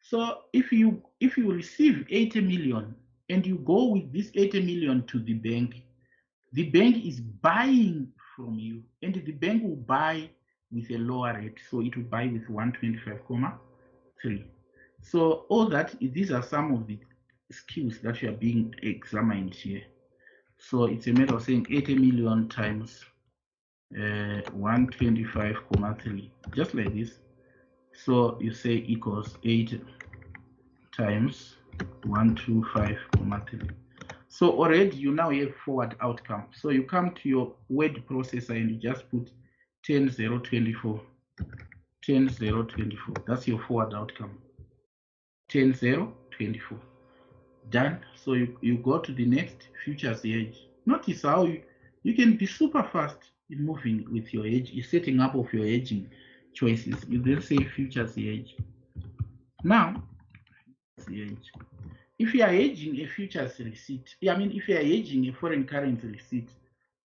So if you receive 80 million and you go with this 80 million to the bank is buying from you, and the bank will buy with a lower rate. So it will buy with 125,3. So all that, these are some of the skills that you are being examined here. So it's a matter of saying 80 million times 125,3, just like this. So you say equals 8 times 125,3. So already you now have forward outcome. So you come to your word processor and you just put 10,024. 10,024. That's your forward outcome. 10,024. Done. So you go to the next futures hedge. Notice how you can be super fast in moving with your hedge, setting up of your hedging choices. You then say futures hedge. Now, hedge. If you are hedging a futures receipt, if you are hedging a foreign currency receipt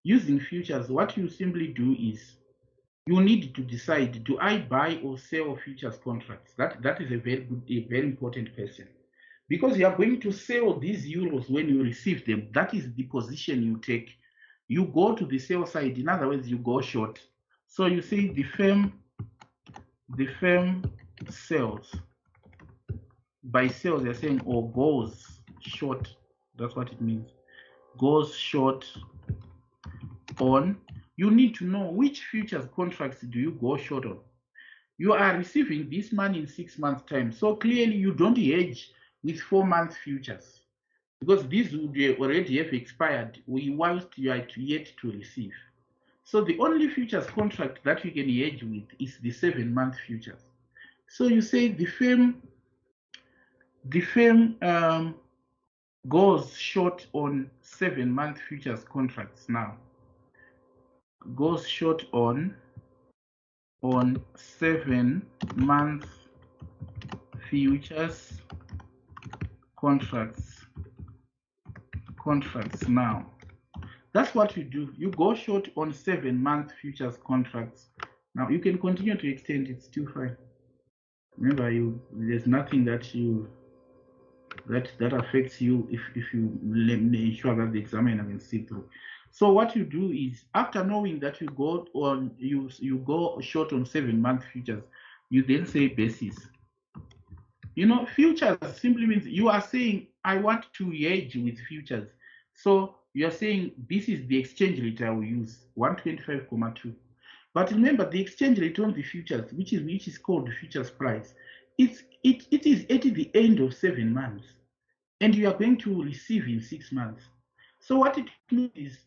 using futures, what you simply do is you need to decide, do I buy or sell futures contracts? That is a very important question. Because you are going to sell these euros when you receive them, that is the position you take. You go to the sell side, in other words, you go short. So you see the firm sells. By sales, they're saying, or goes short. That's what it means. Goes short on. You need to know which futures contracts do you go short on. You are receiving this money in 6 months' time. So clearly you don't hedge with 4-month futures, because these would already have expired whilst you are yet to receive. So the only futures contract that you can hedge with is the 7-month futures. So you say the firm goes short on 7-month futures contracts now. Goes short on 7-month futures contracts now. That's what you do. You go short on 7-month futures contracts. Now you can continue to extend, it's still fine. Remember, there's nothing that affects you if you ensure that the examiner can see through. So what you do is, after knowing that you go short on 7-month futures, you then say basis. You know, futures simply means you are saying, I want to hedge with futures. So you are saying this is the exchange rate I will use, 125,2. But remember, the exchange rate on the futures, which is called the futures price, it is at the end of 7 months, and you are going to receive in 6 months. So what it means is,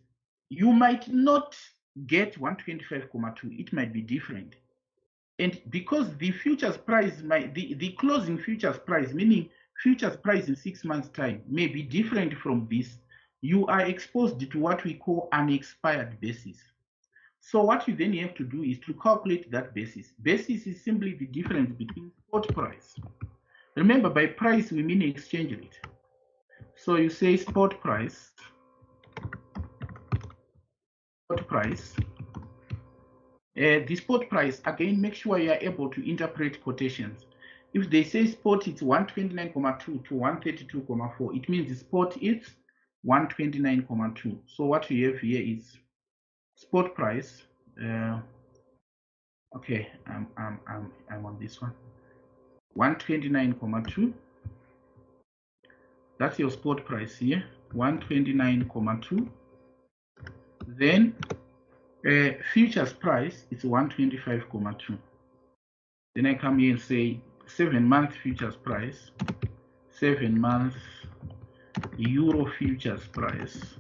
you might not get 125,2. It might be different. And because the futures price the closing futures price, meaning futures price in 6 months' time, may be different from this, you are exposed to what we call an expired basis. So what you then have to do is to calculate that basis. Basis is simply the difference between spot price. Remember, by price we mean exchange rate. So you say spot price. The spot price, again, make sure you are able to interpret quotations. If they say spot it's 129,2 to 132,4, it means the spot is 129,2. So what you have here is spot price. Okay, I'm on this one. 129,2. That's your spot price here. 129,2. Then futures price is 125,2. Then I come here and say 7-month futures price, 7-month euro futures price,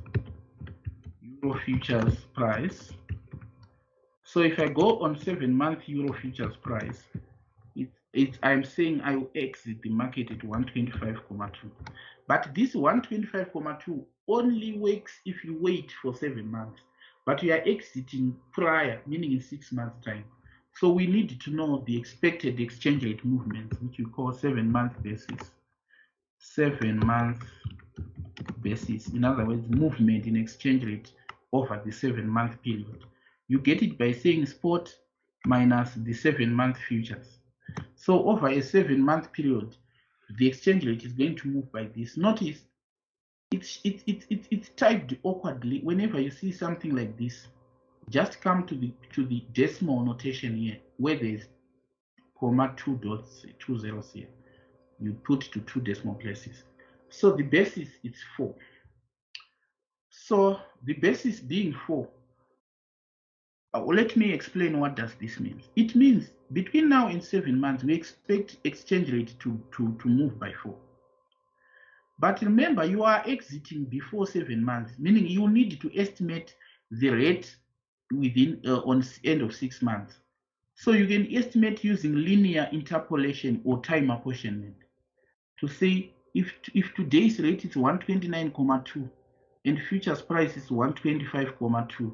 So if I go on 7-month euro futures price, I'm saying I will exit the market at 125,2. But this 125,2 only works if you wait for 7 months. But you are exiting prior, meaning in 6 months' time. So we need to know the expected exchange rate movements, which we call 7-month basis. 7-month basis, in other words, movement in exchange rate over the 7-month period. You get it by saying spot minus the 7-month futures. So over a 7-month period, the exchange rate is going to move by this. Notice it's typed awkwardly. Whenever you see something like this, just come to the decimal notation here, where there's comma 2 dots, 2 zeros here. You put to 2 decimal places. So the basis is 4. So the basis being 4, let me explain what does this mean. It means between now and 7 months, we expect exchange rate to move by 4. But remember, you are exiting before 7 months, meaning you need to estimate the rate within on end of 6 months. So you can estimate using linear interpolation or time apportionment to say if today's rate is 129.2 and futures price is 125.2,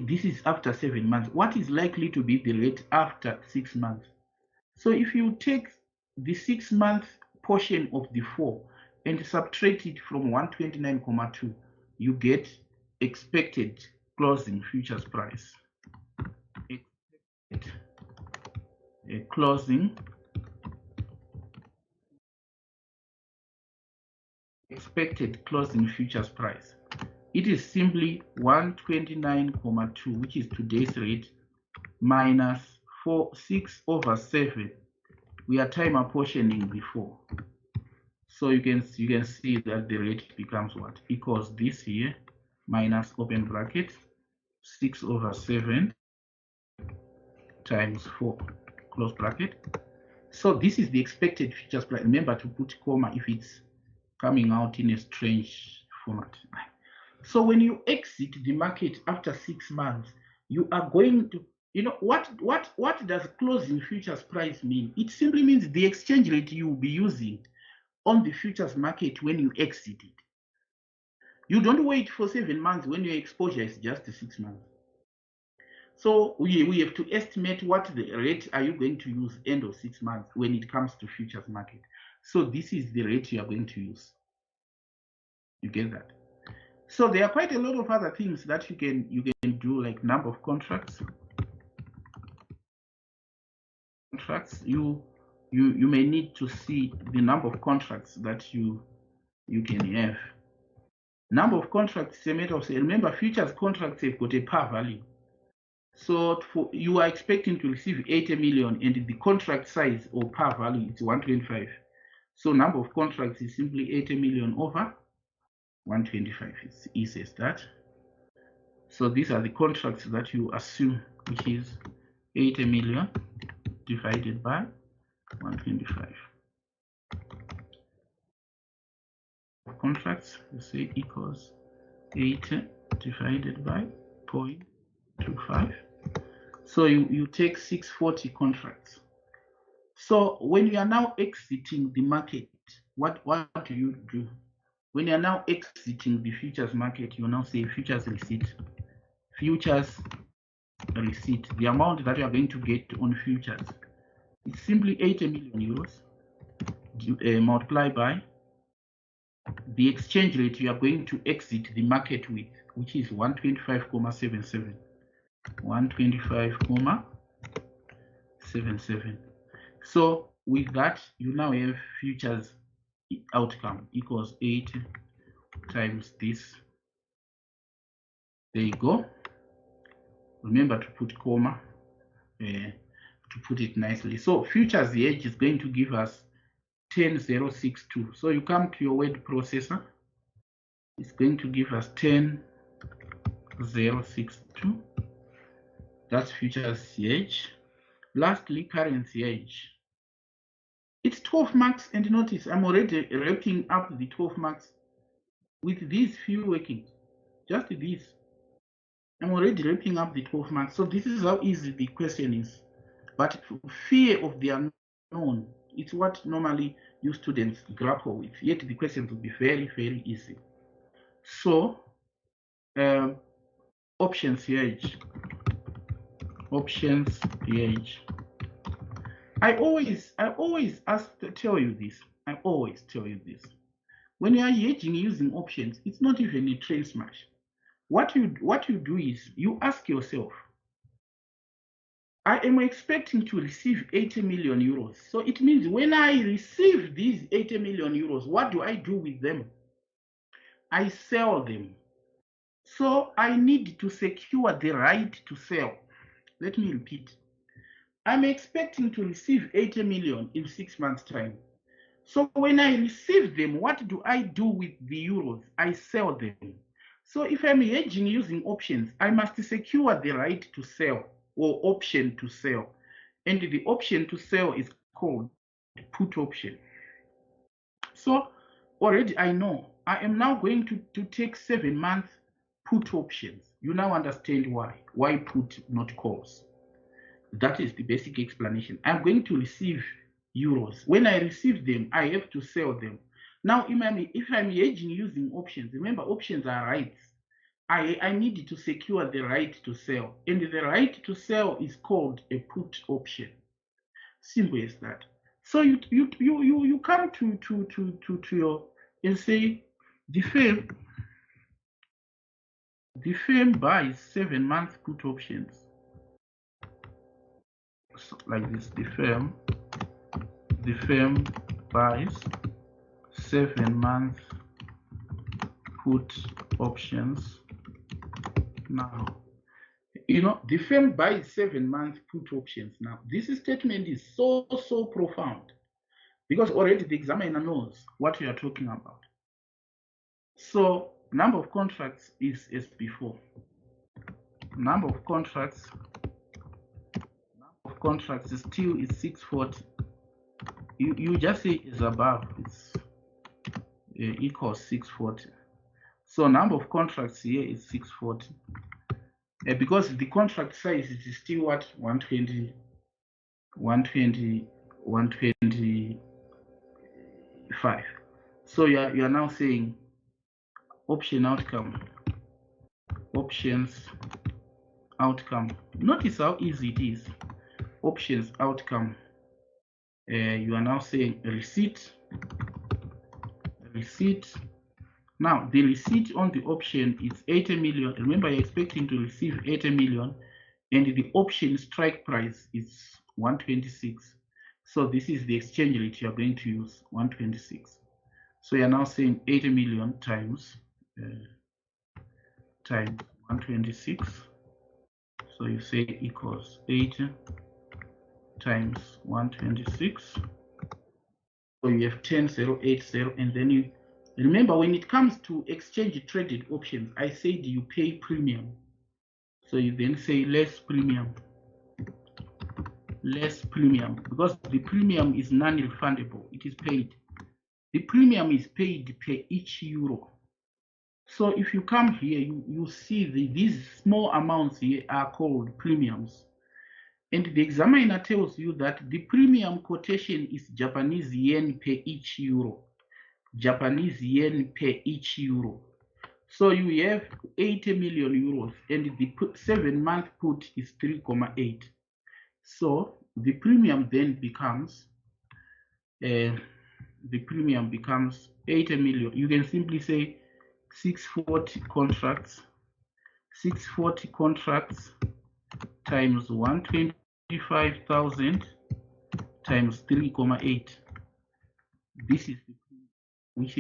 this is after 7 months. What is likely to be the rate after 6 months? So if you take the 6-month portion of the 4 and subtract it from 129.2, you get expected closing futures price. Expected closing futures price. It is simply 129.2, which is today's rate, minus 6 over 7. We are time apportioning before. So you can see that the rate becomes what? Equals this here, minus open bracket, 6 over 7 times 4, close bracket. So this is the expected futures price. Remember to put comma if it's coming out in a strange format. So when you exit the market after 6 months, you are going to, what does closing futures price mean? It simply means the exchange rate you will be using on the futures market when you exit it. You don't wait for 7 months when your exposure is just 6 months. So we have to estimate what the rate are you going to use end of 6 months when it comes to futures market. So this is the rate you are going to use. You get that? So there are quite a lot of other things that you can do, like number of contracts. You may need to see the number of contracts that you can have. Number of contracts is a matter of, remember, futures contracts have got a par value. So you are expecting to receive 80 million and the contract size or par value is 125. So number of contracts is simply 80 million over 125. It's easy as that. So these are the contracts that you assume, which is 80 million divided by 125. Contracts, you say, equals 80 divided by 0.25. So you take 640 contracts. So when you are now exiting the market, what do you do? When you are now exiting the futures market, you now say futures receipt. Futures receipt, the amount that you are going to get on futures, it's simply 80 million euros multiplied by the exchange rate you are going to exit the market with, which is 125.77. 125.77. So with that, you now have futures outcome equals 80 times this. There you go. Remember to put comma to put it nicely. So futures hedge is going to give us 10,062. So you come to your word processor. It's going to give us 10,062. That's futures hedge. Lastly, currency hedge. It's 12 marks, and notice I'm already wrapping up the 12 marks with these few workings. Just these. I'm already wrapping up the 12 marks. So this is how easy the question is. But fear of the unknown, it's what normally you students grapple with. Yet the questions will be very, very easy. So options hedge. options hedge. I always tell you this. I always tell you this. When you are hedging using options, it's not even a trade smash. What you do is you ask yourself, I am expecting to receive 80 million euros. So it means when I receive these 80 million euros, what do I do with them? I sell them. So I need to secure the right to sell. Let me repeat. I'm expecting to receive 80 million in 6 months' time. So when I receive them, what do I do with the euros? I sell them. So if I'm hedging using options, I must secure the right to sell or option to sell. And the option to sell is called put option. So already I know I am now going to take 7 month put options. You now understand why. Why put, not calls. That is the basic explanation. I'm going to receive euros. When I receive them, I have to sell them. Now, if I'm hedging using options, remember options are rights. I need to secure the right to sell. And the right to sell is called a put option. Simple as that. So you come to your and say the firm buys 7 month put options. So like this, the firm buys 7 month put options. Now, the firm buys 7 month put options. Now, this statement is so profound because already the examiner knows what we are talking about. So, number of contracts is as before. Number of contracts is still is 640. You just say is above, it's equals 640. So number of contracts here is 640. Because the contract size is still what? 120, 125. So you are now saying option outcome, options outcome. Notice how easy it is. Options outcome. You are now saying receipt. Now the receipt on the option is 80 million. Remember, you're expecting to receive 80 million, and the option strike price is 126. So this is the exchange rate you are going to use, 126. So you're now saying 80 million times 126. So you say equals 80 times 126. So you have 10,080, and then you remember when it comes to exchange traded options, I said you pay premium. So you then say less premium, because the premium is non-refundable. It is paid. The premium is paid per each euro. So if you come here, you see these small amounts here are called premiums. And the examiner tells you that the premium quotation is Japanese yen per each euro. Japanese yen per each euro. So you have 80 million euros, and the 7 month put is 3,8. So the premium then becomes 80 million. You can simply say 640 contracts times 125,000 times 3,8. This is which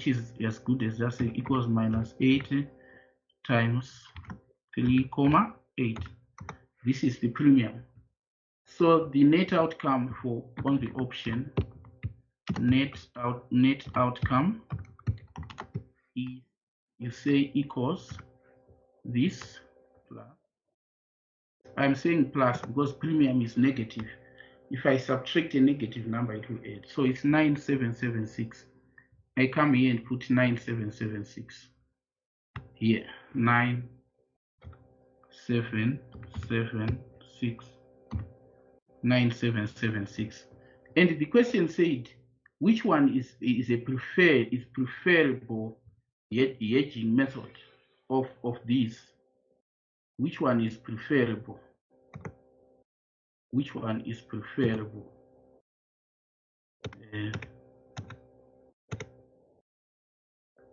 is as good as just say equals minus 80 times 3,8. This is the premium. So the net outcome on the option, net outcome is, you say, equals this plus. I'm saying plus because premium is negative. If I subtract a negative number, it will add. So it's 9776. I come here and put 9776 here. 9776. And the question said, which one is preferable hedging method of these? Which one is preferable? which one is preferable?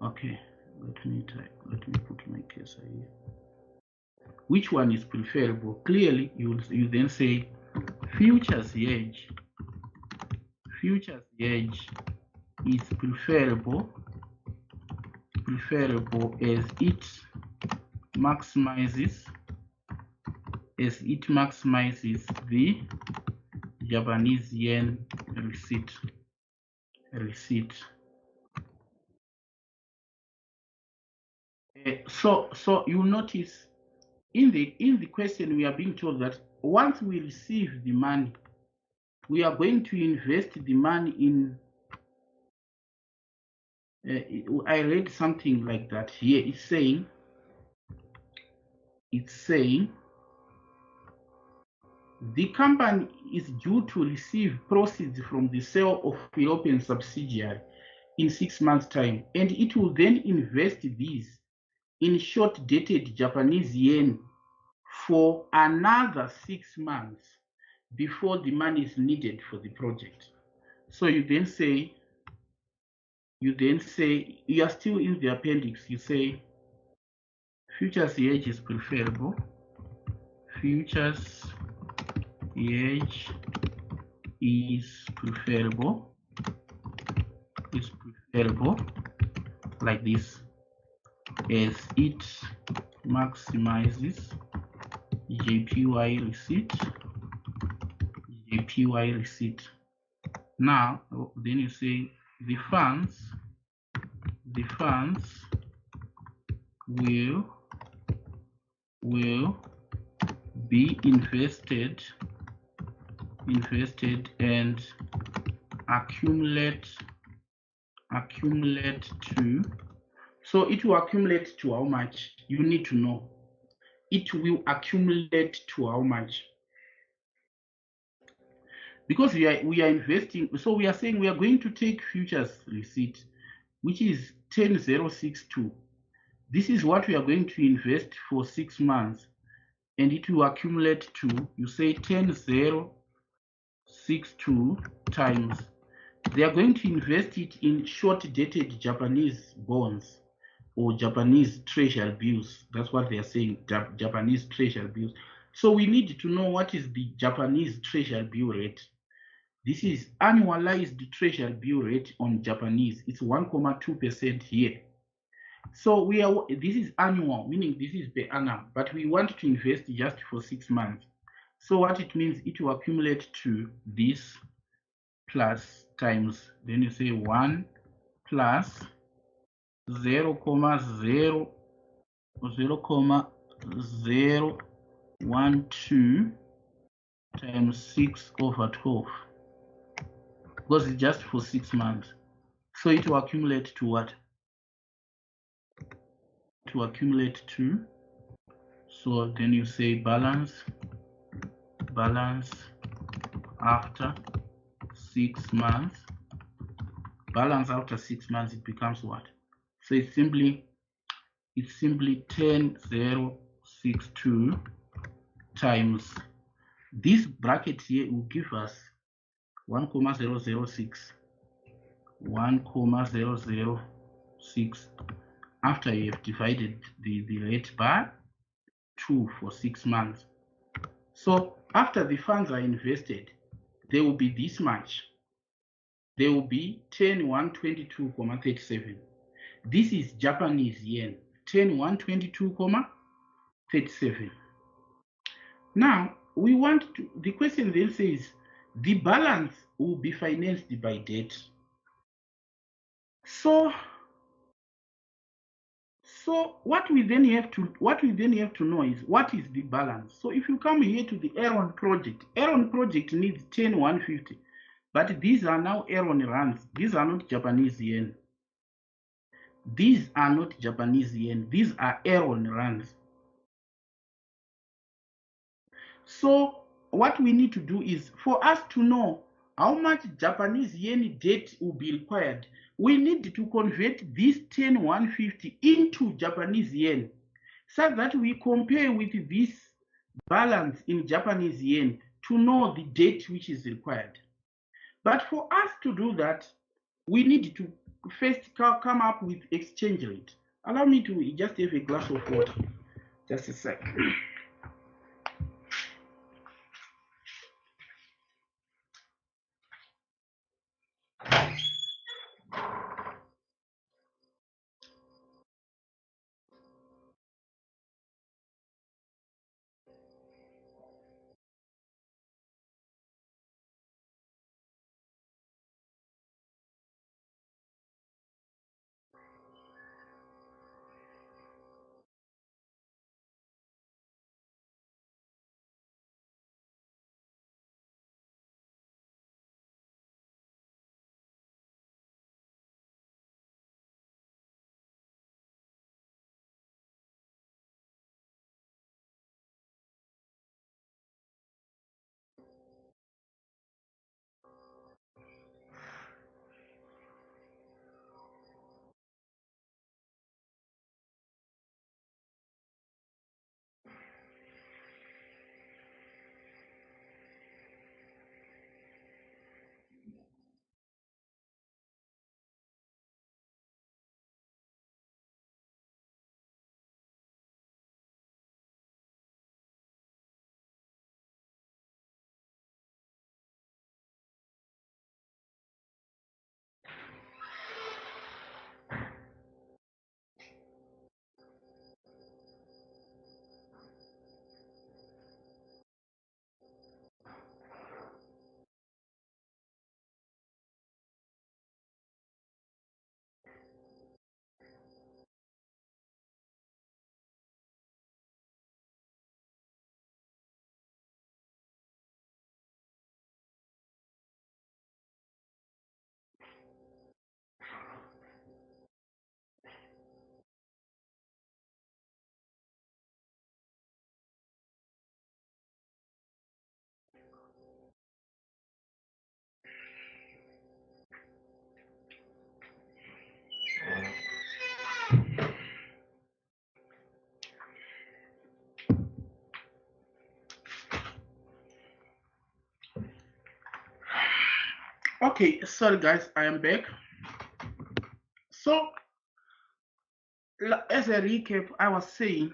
Okay, let me put my cursor here. Which one is preferable? Clearly, you then say futures hedge. Futures hedge is preferable as it maximizes the Japanese yen receipt. So you notice in the question we are being told that once we receive the money, we are going to invest the money in. I read something like that here. It's saying the company is due to receive proceeds from the sale of European subsidiary in 6 months' time, and it will then invest these in short-dated Japanese yen for another 6 months before the money is needed for the project. So you then say, you are still in the appendix, you say futures hedge is preferable. Futures hedge is preferable like this, as it maximizes JPY receipt. Now then you say the funds will be invested and accumulate to. So it will accumulate to how much? You need to know. It will accumulate to how much? Because we are investing, so we are saying we are going to take futures receipt, which is 10,062. This is what we are going to invest for 6 months, and it will accumulate to, you say 10,062 times. They are going to invest it in short-dated Japanese bonds or Japanese treasury bills. That's what they are saying, Japanese treasury bills. So we need to know what is the Japanese treasury bill rate. This is annualized treasury bill rate on Japanese. It's 1.2% here. So this is annual, meaning this is per annum, but we want to invest just for 6 months. So what it means, it will accumulate to this plus times, then you say 1 plus 0,012 times 6/12, because it's just for 6 months. So it will accumulate to what? To accumulate to, so then you say balance after 6 months. Balance after 6 months, it becomes what? So it's simply 10,062 times this bracket here will give us 1,006 after you have divided the rate by 2 for 6 months. So after the funds are invested, there will be this much. There will be 10,122,37. This is Japanese yen, 10,122,37. Now we want to, the question then says the balance will be financed by debt. So what we then have to know is what is the balance. So if you come here to the Aaron project needs 10,150, but these are now Aaron rands. These are not Japanese yen. These are not Japanese yen. These are Aaron rands. So what we need to do is, for us to know how much Japanese yen debt will be required, we need to convert this 10,150 into Japanese yen, so that we compare with this balance in Japanese yen to know the date which is required. But for us to do that, we need to first come up with exchange rate. Allow me to just have a glass of water. Just a sec. Okay, sorry guys, I am back. So, as a recap, I was saying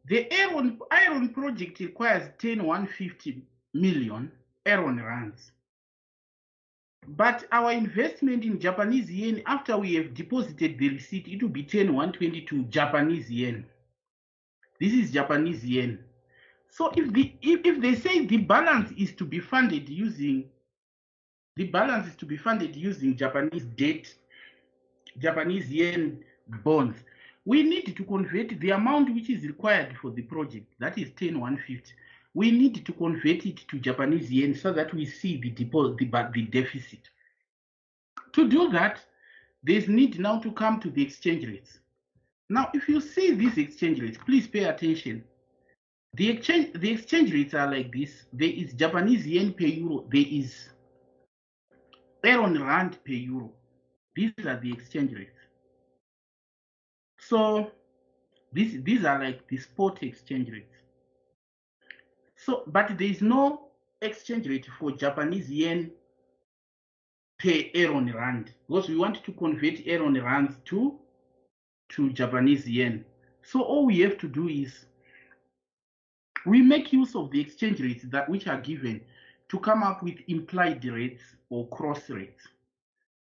the iron project requires 150 million iron rands. But our investment in Japanese yen, after we have deposited the receipt, it will be 122 Japanese yen. This is Japanese yen. So if they say the balance is to be funded using Japanese debt, Japanese yen bonds, we need to convert the amount which is required for the project, that is 150. We need to convert it to Japanese yen so that we see the deficit. To do that, there's need now to come to the exchange rates. Now, if you see these exchange rates, please pay attention. The exchange rates are like this. There is Japanese yen per euro. There is iron rand per euro. These are the exchange rates. So these are like the spot exchange rates. So, but there is no exchange rate for Japanese yen per iron rand, because we want to convert iron rands to Japanese yen. So all we have to do is we make use of the exchange rates which are given to come up with implied rates or cross rates.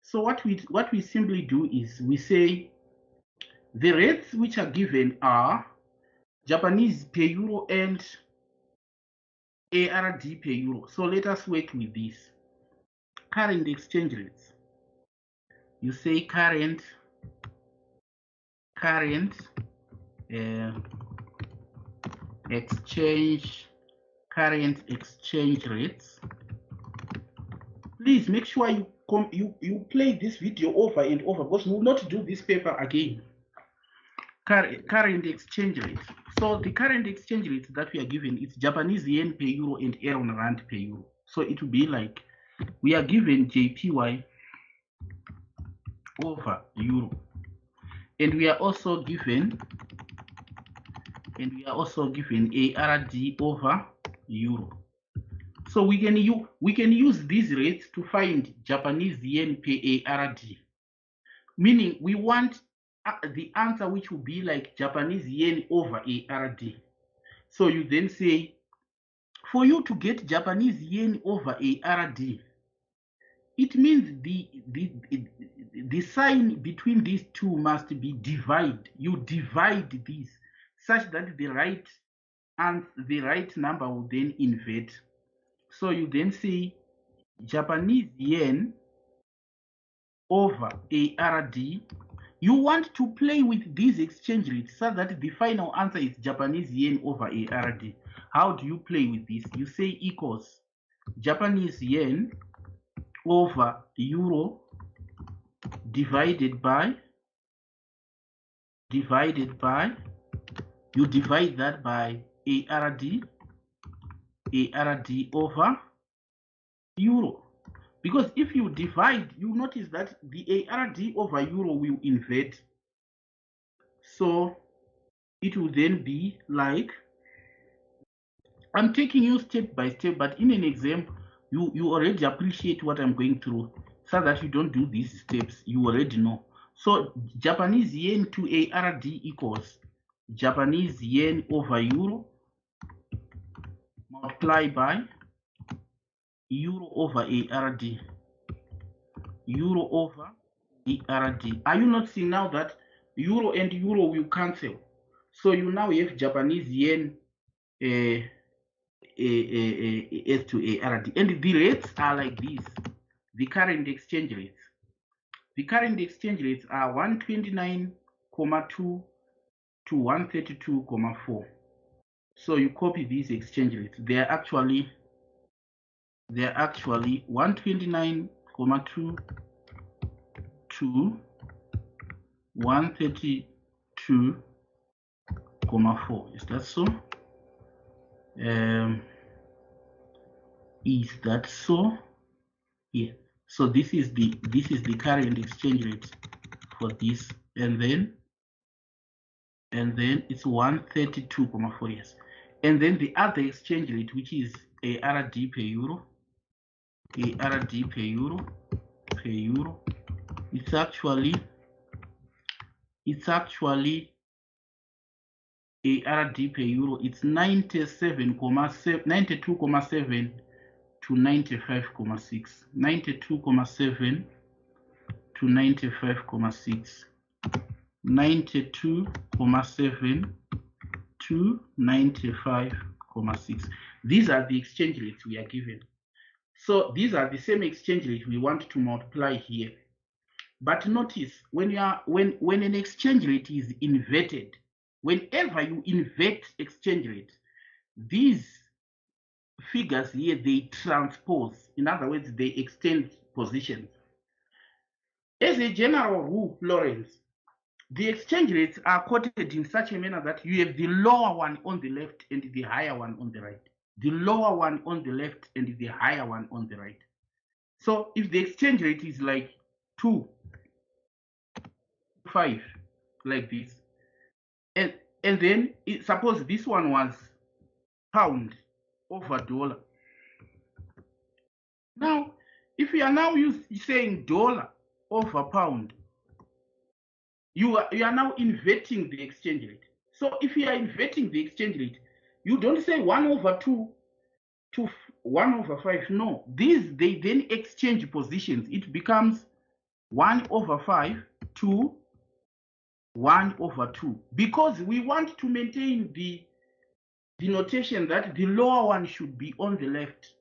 So what we simply do is we say the rates which are given are Japanese per euro and ARD per euro. So let us work with this. Current exchange rates. You say current exchange rates. Please make sure you play this video over and over, because we will not do this paper again. Current exchange rate. So the current exchange rate that we are given is Japanese yen per euro and iron rand per euro. So it will be like we are given JPY over euro, and we are also given ARD over euro. So we can use these rates to find Japanese yen per ARD, meaning we want the answer which will be like Japanese yen over ARD. So you then say, for you to get Japanese yen over ARD, it means the sign between these two must be divide. You divide this such that the right number will then invert. So you then say Japanese yen over ARD. You want to play with these exchange rates so that the final answer is Japanese yen over ARD. How do you play with this? You say equals Japanese yen over euro divided by, you divide that by ARD over euro. Because if you divide, you notice that the ARD over euro will invert. So it will then be like, I'm taking you step by step, but in an exam, you already appreciate what I'm going through, so that you don't do these steps. You already know. So Japanese yen to ARD equals Japanese yen over euro multiplied by euro over ARD. Euro over ARD. Are you not seeing now that euro and euro will cancel? So you now have Japanese yen as to ARD. And the rates are like this. The current exchange rates. The current exchange rates are 129.2 to 132.4. So you copy these exchange rates. They are actually 129.2 to 132.4. Is that so? Is that so? Yeah. So this is the current exchange rate for this, and then it's 132.4, yes. And then the other exchange rate, which is ARD per euro, it's actually ARD per euro, it's 92.7 to 95.6, 92.7 to 95.6, 92.7 to 95.6. These are the exchange rates we are given. So these are the same exchange rate we want to multiply here. But notice when an exchange rate is inverted, whenever you invert exchange rate, these figures here, they transpose. In other words, they extend positions. As a general rule, Lawrence, the exchange rates are quoted in such a manner that you have the lower one on the left and the higher one on the right. The lower one on the left and the higher one on the right. So if the exchange rate is like 2, 5, like this, and then suppose this one was pound over dollar. Now, if you are now saying dollar over pound, you are now inverting the exchange rate. So if you are inverting the exchange rate, you don't say 1 over 2 to 1 over 5. No, they then exchange positions. It becomes 1 over 5 to 1 over 2, because we want to maintain the notation that the lower one should be on the left.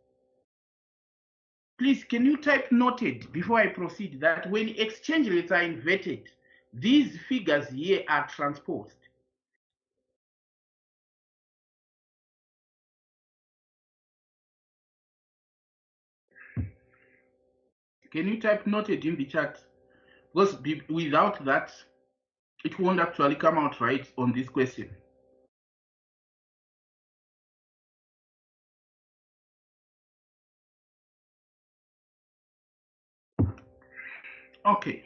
Please, can you type noted before I proceed that when exchange rates are inverted, these figures here are transposed. Can you type noted in the chat? Because without that, it won't actually come out right on this question. Okay.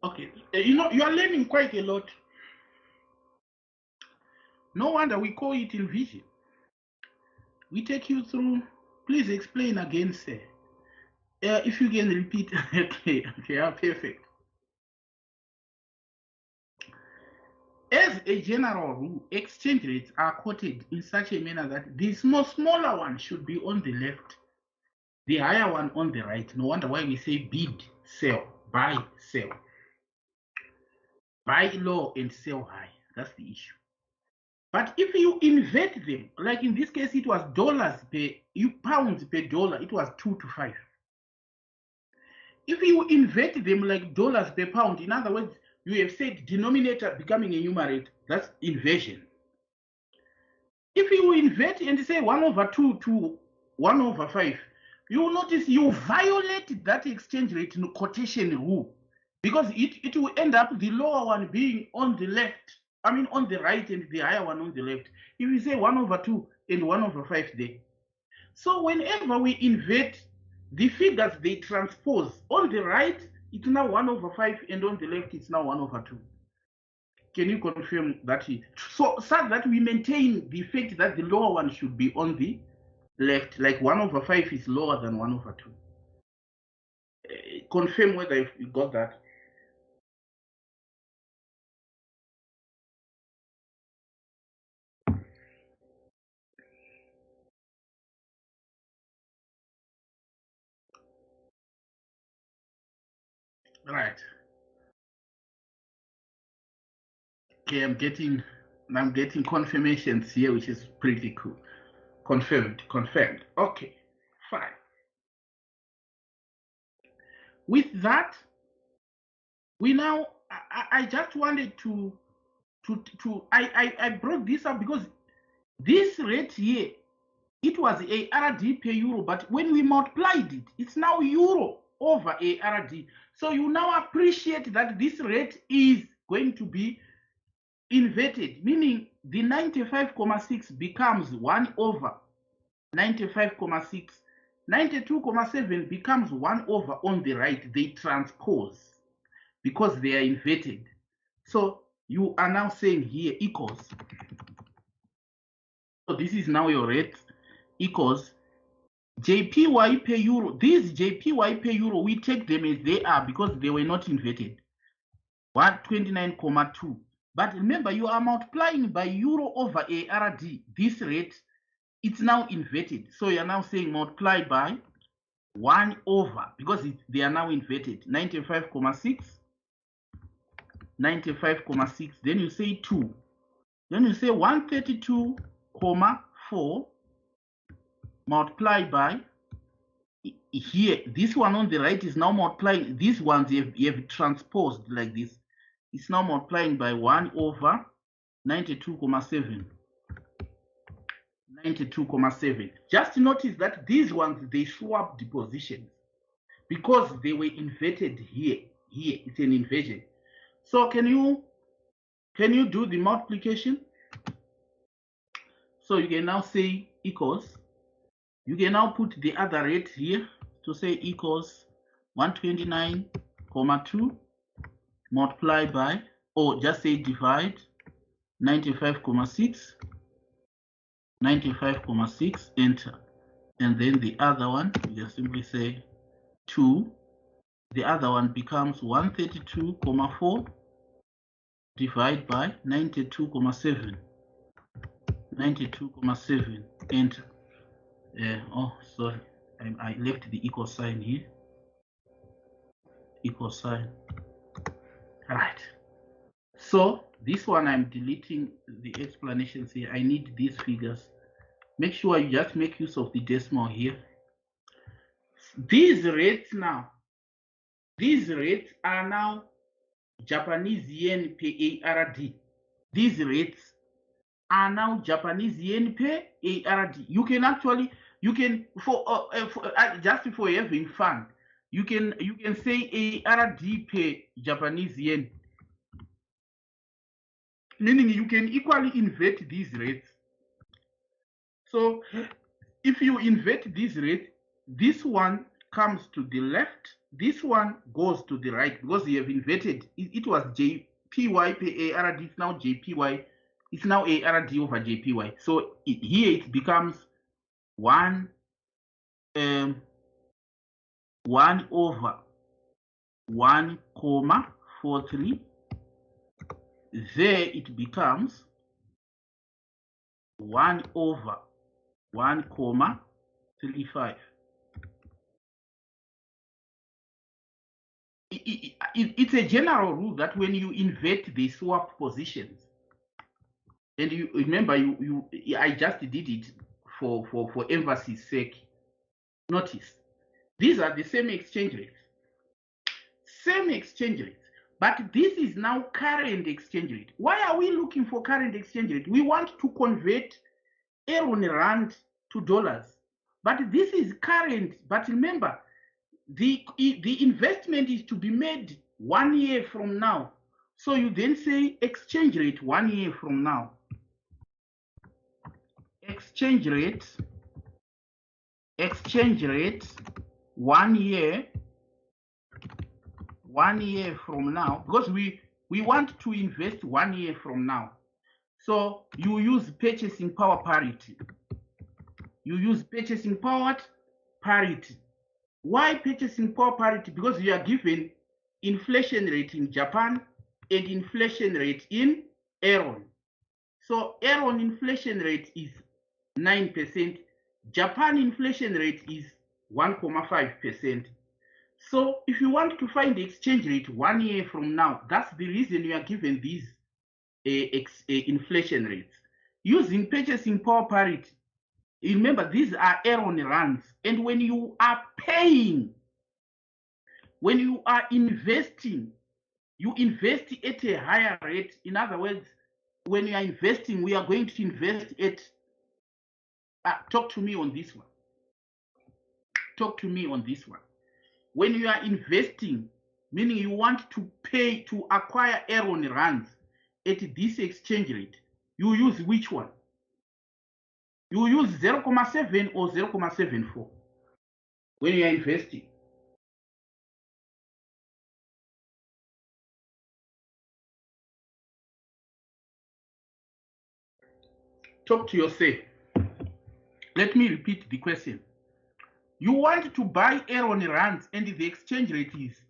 Okay. You are learning quite a lot. No wonder we call it revision. We take you through. Please explain again, sir. If you can repeat. Okay, perfect. As a general rule, exchange rates are quoted in such a manner that the smaller one should be on the left, the higher one on the right. No wonder why we say bid, sell, buy, sell. Buy low and sell high. That's the issue. But if you invert them, like in this case, it was dollars per pounds per dollar, it was 2 to 5. If you invert them like dollars per pound, in other words, you have said denominator becoming a numerator, that's inversion. If you invert and say 1/2 to 1/5, you will notice you violate that exchange rate quotation rule, because it will end up the lower one being on the left, on the right, and the higher one on the left. If you say 1/2 and 1/5 there. So whenever we invert the figures, they transpose. On the right, it's now 1/5, and on the left, it's now 1/2. Can you confirm that? So that we maintain the fact that the lower one should be on the left, like 1/5 is lower than 1/2. Confirm whether you got that. Right. Okay, I'm getting confirmations here, which is pretty cool. Confirmed. Okay, fine. With that, we now, I just wanted I brought this up because this rate here, it was ARD per euro, but when we multiplied it, it's now euro over ARD. So you now appreciate that this rate is going to be inverted, meaning the 95.6 becomes 1 over 95.6. 92.7 becomes 1 over on the right. They transpose because they are inverted. So you are now saying here equals. So this is now your rate equals JPY per euro. These JPY per euro, we take them as they are because they were not inverted. 129.2. But remember, you are multiplying by euro over ARD. This rate, it's now inverted. So you are now saying multiply by 1 over, because they are now inverted. 95.6. 95.6. Then you say 2. Then you say 132.4 multiplied by, here, this one on the right is now multiplying. These ones you have transposed like this. It's now multiplying by 1 over 92.7. 92.7. Just notice that these ones, they swapped the positions because they were inverted here. Here, it's an inversion. So can you do the multiplication? So you can now say equals. You can now put the other rate here to say equals 129.2 multiplied by, or just say divide 95.6, 95.6, enter. And then the other one, you just simply say 2. The other one becomes 132.4 divided by 92.7. 92.7, enter. Oh, sorry, I left the equal sign here. Equal sign. Right. So this one, I'm deleting the explanations here. I need these figures. Make sure you just make use of the decimal here. These rates now, are now Japanese yen per ARD. These rates are now Japanese yen per ARD. You can actually, just for having fun, you can say ARD per Japanese yen, meaning you can equally invert these rates. So if you invert this rate, this one comes to the left, this one goes to the right, because you have inverted. It was JPY per ARD, it's now JPY. It's now ARD over JPY. So here it becomes 1 over 1,43. There it becomes 1 over 1,35. It's a general rule that when you invert the swap positions, and you remember, I just did it for emphasis sake. Notice these are the same exchange rates, but this is now current exchange rate. Why are we looking for current exchange rate? We want to convert rand to dollars, but this is current. But remember, the investment is to be made 1 year from now. So you then say exchange rate 1 year from now. Exchange rate 1 year from now, because we want to invest 1 year from now. So you use purchasing power parity. Parity. Why purchasing power parity? Because you are given inflation rate in Japan and inflation rate in Aaron. So Aaron inflation rate is 9%. Japan inflation rate is 1.5%. So if you want to find the exchange rate 1 year from now, that's the reason you are given these inflation rates. Using purchasing power parity, remember these are Aaron rands, and when you are paying, when you are investing, you invest at a higher rate. In other words, when you are investing, we are going to invest at talk to me on this one. When you are investing, meaning you want to pay to acquire Aaron rands at this exchange rate, you use which one? You use 0.7 or 0.74 when you are investing. Talk to yourself. Let me repeat the question. You want to buy Aaron rands and the exchange rate is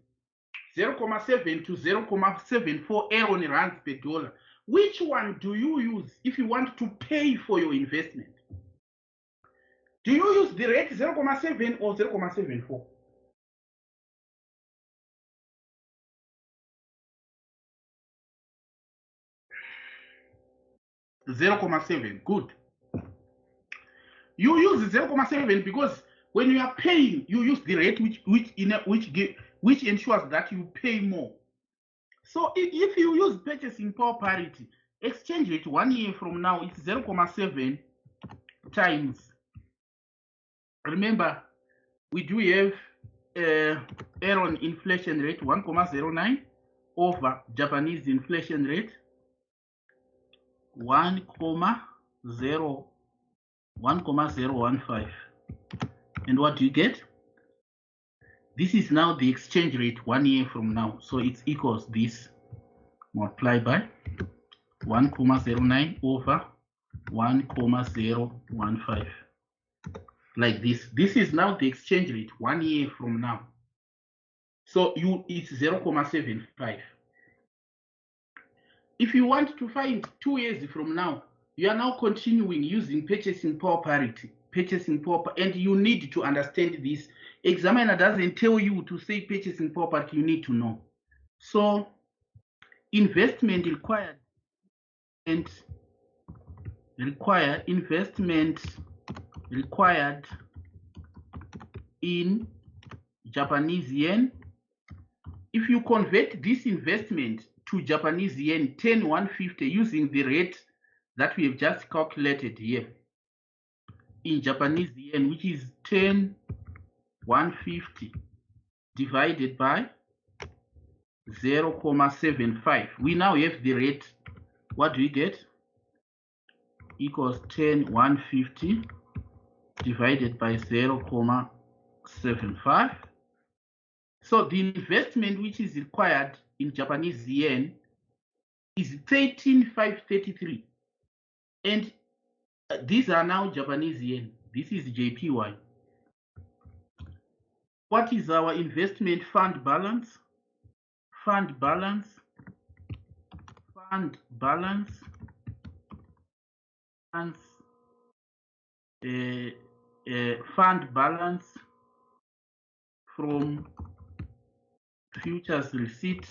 0.7 to 0.74 Aaron rands per dollar. Which one do you use if you want to pay for your investment? Do you use the rate 0.7 or 0.74? 0.7. Good. You use 0.7 because when you are paying, you use the rate which ensures that you pay more. So if you use purchasing power parity, exchange rate 1 year from now, it's 0.7 times. Remember, we do have Aaron inflation rate 1.09 over Japanese inflation rate 1.015. And what do you get? This is now the exchange rate 1 year from now. So it equals this multiplied by 1.09 over 1.015. Like this. This is now the exchange rate 1 year from now. So it's 0.75. If you want to find 2 years from now, you are now continuing using purchasing power parity. And you need to understand this. Examiner doesn't tell you to say purchasing power parity, you need to know. So investment required in Japanese yen. If you convert this investment to Japanese yen 10,150 using the rate that we have just calculated here in Japanese yen, which is 10,150 divided by 0.75. We now have the rate. What do we get? Equals 10,150 divided by 0.75. So the investment which is required in Japanese yen is 13,533. And these are now Japanese yen. This is JPY. What is our investment fund balance? Fund balance. Fund balance. Fund balance from futures receipt.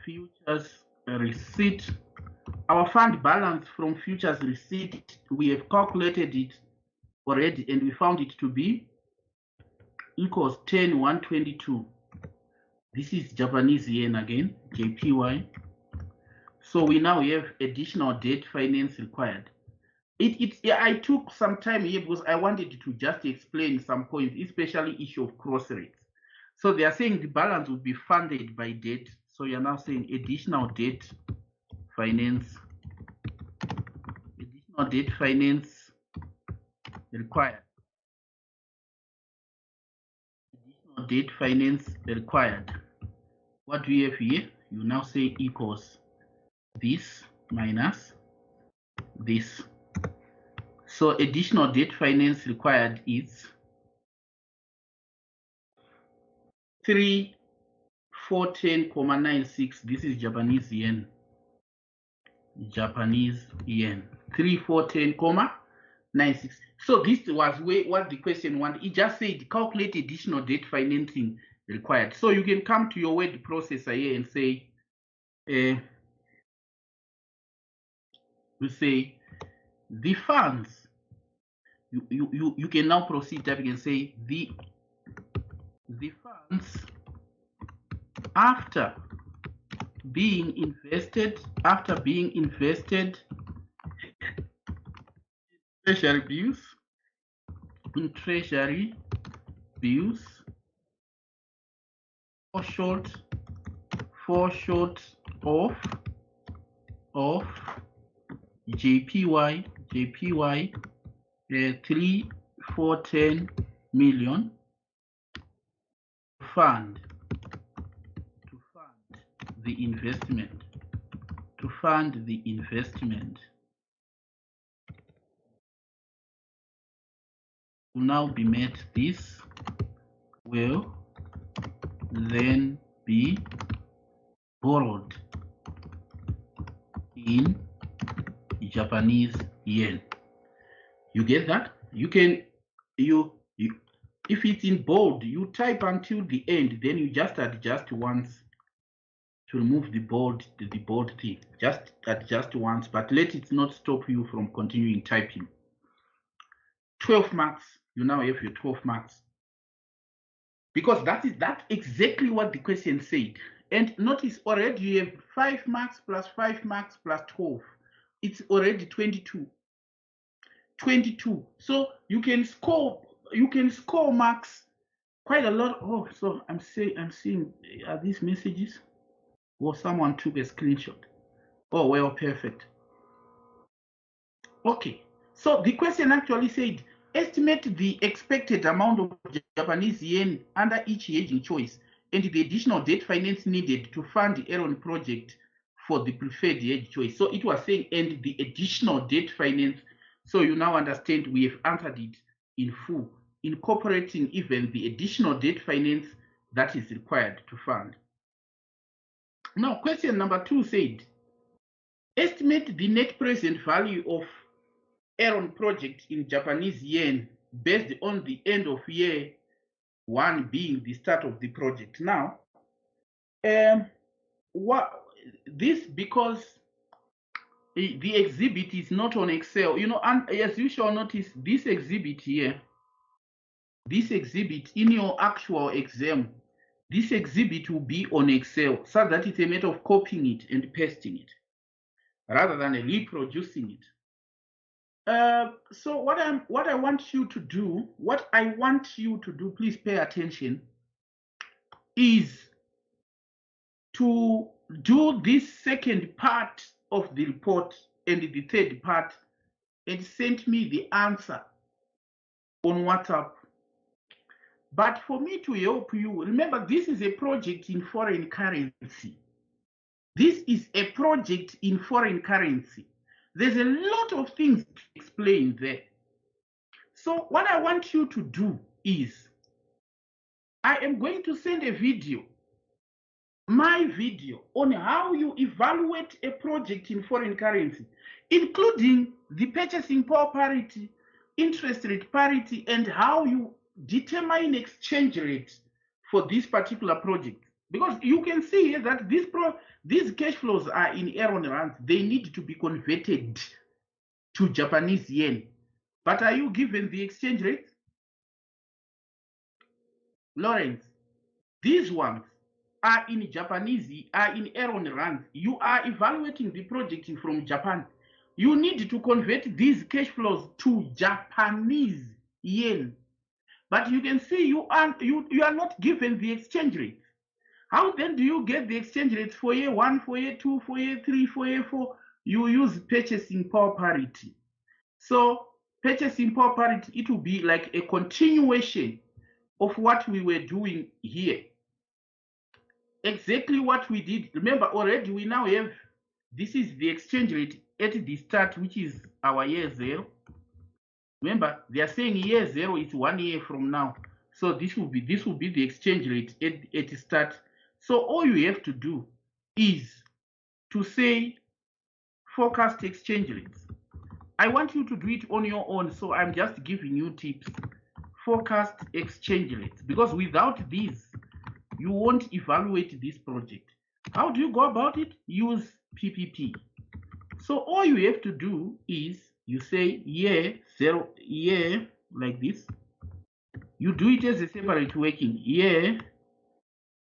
Futures receipt. Our fund balance from futures receipt, we have calculated it already and we found it to be equals 10,122. This is Japanese yen again, JPY. So we now have additional debt finance required. I took some time here because I wanted to just explain some points, especially issue of cross rates. So they are saying the balance will be funded by debt. So you're now saying additional debt finance. Additional debt finance required. Additional debt finance required. What do you have here? You now say equals this minus this. So additional debt finance required is 3,410.96. This is Japanese yen. Japanese yen. 3,410.96. So this was what the question wanted. It just said calculate additional debt financing required. So you can come to your word processor here and say, we say the funds. You can now proceed that you can say the funds after being invested in treasury bills for short of JPY 3,410 million to fund the investment. Will now be met. This will then be borrowed in Japanese yen. You get that? You can if it's in bold, you type until the end, then you just adjust once to remove the bold thing. Just adjust once, but let it not stop you from continuing typing. 12 marks. You now have your 12 marks. Because that's exactly what the question said. And notice already you have 5 marks plus 5 marks plus 12. It's already 22. 22. So you can score marks quite a lot. Oh, so I'm seeing are these messages? Or someone took a screenshot. Oh, well, perfect. Okay. So the question actually said, estimate the expected amount of Japanese yen under each hedging choice and the additional debt finance needed to fund the Aaron project for the preferred hedge choice. So it was saying, and the additional debt finance. So you now understand we have answered it in full, incorporating even the additional debt finance that is required to fund. Now, question number 2 said, estimate the net present value of Aaron project in Japanese yen based on the end of year 1 being the start of the project. Now, because the exhibit is not on Excel, and as you shall notice, this exhibit here, this exhibit in your actual exam, this exhibit will be on Excel, so that it's a matter of copying it and pasting it rather than reproducing it. So what I want you to do, please pay attention, is to do this second part of the report and the third part and send me the answer on WhatsApp. But for me to help you, remember this is a project in foreign currency. This is a project in foreign currency. There's a lot of things to explain there. So what I want you to do is, I am going to send a video, my video, on how you evaluate a project in foreign currency, including the purchasing power parity, interest rate parity, and how you determine exchange rate for this particular project. Because you can see here that these cash flows are in euro rands. They need to be converted to Japanese yen. But are you given the exchange rate? Lawrence, these ones are in Japanese, are in euro rands. You are evaluating the project from Japan. You need to convert these cash flows to Japanese yen. But you can see you are not given the exchange rate. How then do you get the exchange rates for year 1, for year 2, for year 3, for year 4? You use purchasing power parity. So purchasing power parity, it will be like a continuation of what we were doing here. Exactly what we did. Remember, already we now have, this is the exchange rate at the start, which is our year 0. Remember, they are saying year 0 is 1 year from now. So this will be the exchange rate at the start. So all you have to do is to say forecast exchange rates. I want you to do it on your own, so I'm just giving you tips. Forecast exchange rates, because without these, you won't evaluate this project. How do you go about it? Use PPP. So all you have to do is you say year 0, year like this. You do it as a separate working. Year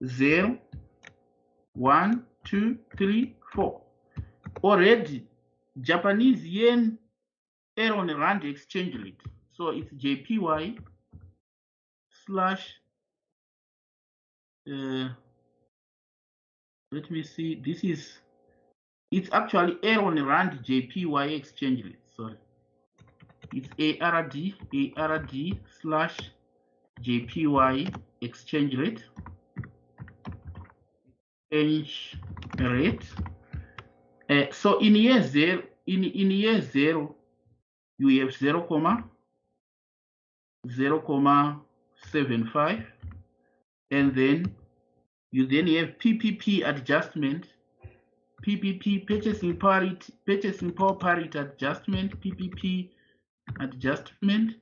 0, 1, 2, 3, 4. Already Japanese yen euro rand exchange rate. So it's JPY slash let me see, it's actually euro rand JPY exchange rate. Sorry, it's ARD slash JPY exchange rate. So in year 0, in year 0, you have 0,0,75, and then you have PPP adjustment, PPP purchasing power parity adjustment, PPP adjustment.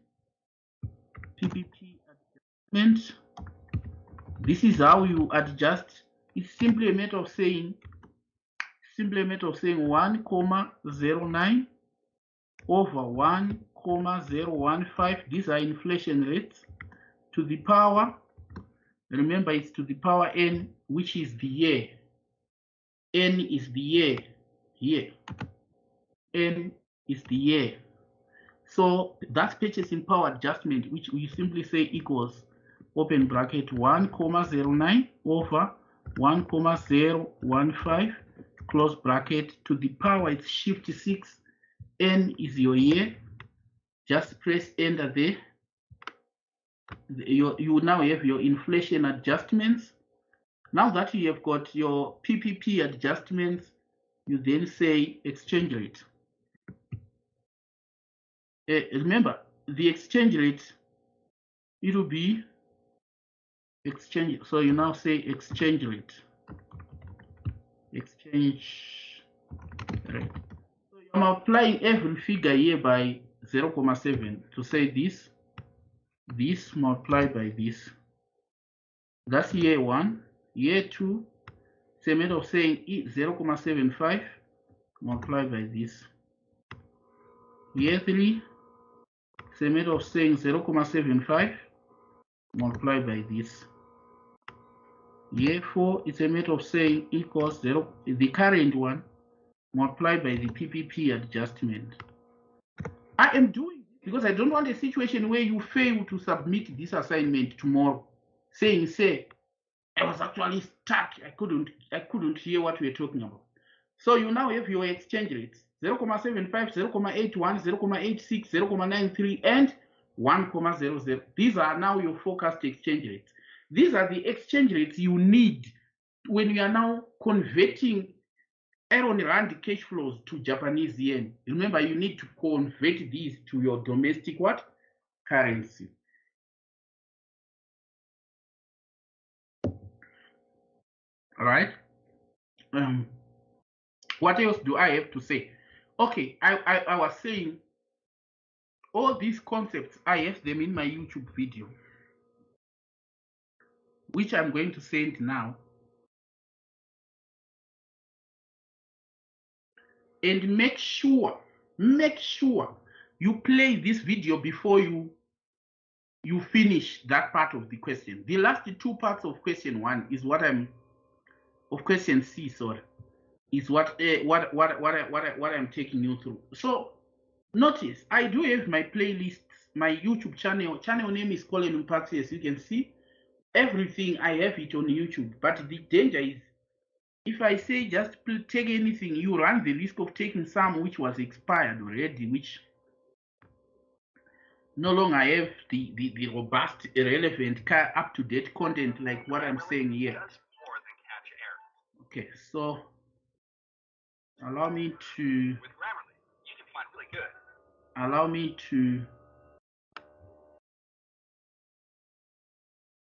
This is how you adjust. It's simply a matter of saying 1,09 over 1,015. These are inflation rates to the power. Remember, it's to the power n, which is the year. N is the year here. N is the year. So that's purchasing power adjustment, which we simply say equals, open bracket, 1,09 over 1,015, close bracket, to the power, it's shift 6. N is your year. Just press enter there. You now have your inflation adjustments. Now that you have got your PPP adjustments, you then say exchange rate. Remember, the exchange rate, it will be exchange. So you now say exchange rate. Exchange rate. So I'm applying every figure here by 0,7 to say this multiplied by this. That's year 1. Year 2, it's a matter of saying 0,75 multiplied by this. Year 3, it's a matter of saying 0,75 multiplied by this. Year 4, it's a matter of saying equals 0, the current one, multiplied by the PPP adjustment. I am doing this because I don't want a situation where you fail to submit this assignment tomorrow, saying, I was actually stuck. I couldn't hear what we were talking about. So you now have your exchange rates: 0,75, 0,81, 0,86, 0,93, and 1,00. These are now your forecast exchange rates. These are the exchange rates you need when you are now converting euro rand cash flows to Japanese yen. Remember, you need to convert these to your domestic currency. All right. What else do I have to say? Okay, I was saying all these concepts, I have them in my YouTube video, which I'm going to send now. And make sure you play this video before you finish that part of the question. The last two parts of question 1 is what I'm of question C, sorry, is what I'm taking you through. So notice I do have my playlists, my YouTube channel name is Colin Mpaxi. As you can see, everything I have it on YouTube. But the danger is, if I say just take anything, you run the risk of taking some which was expired already, which no longer have the robust, relevant, up-to-date content like what I'm saying here. Okay, so allow me to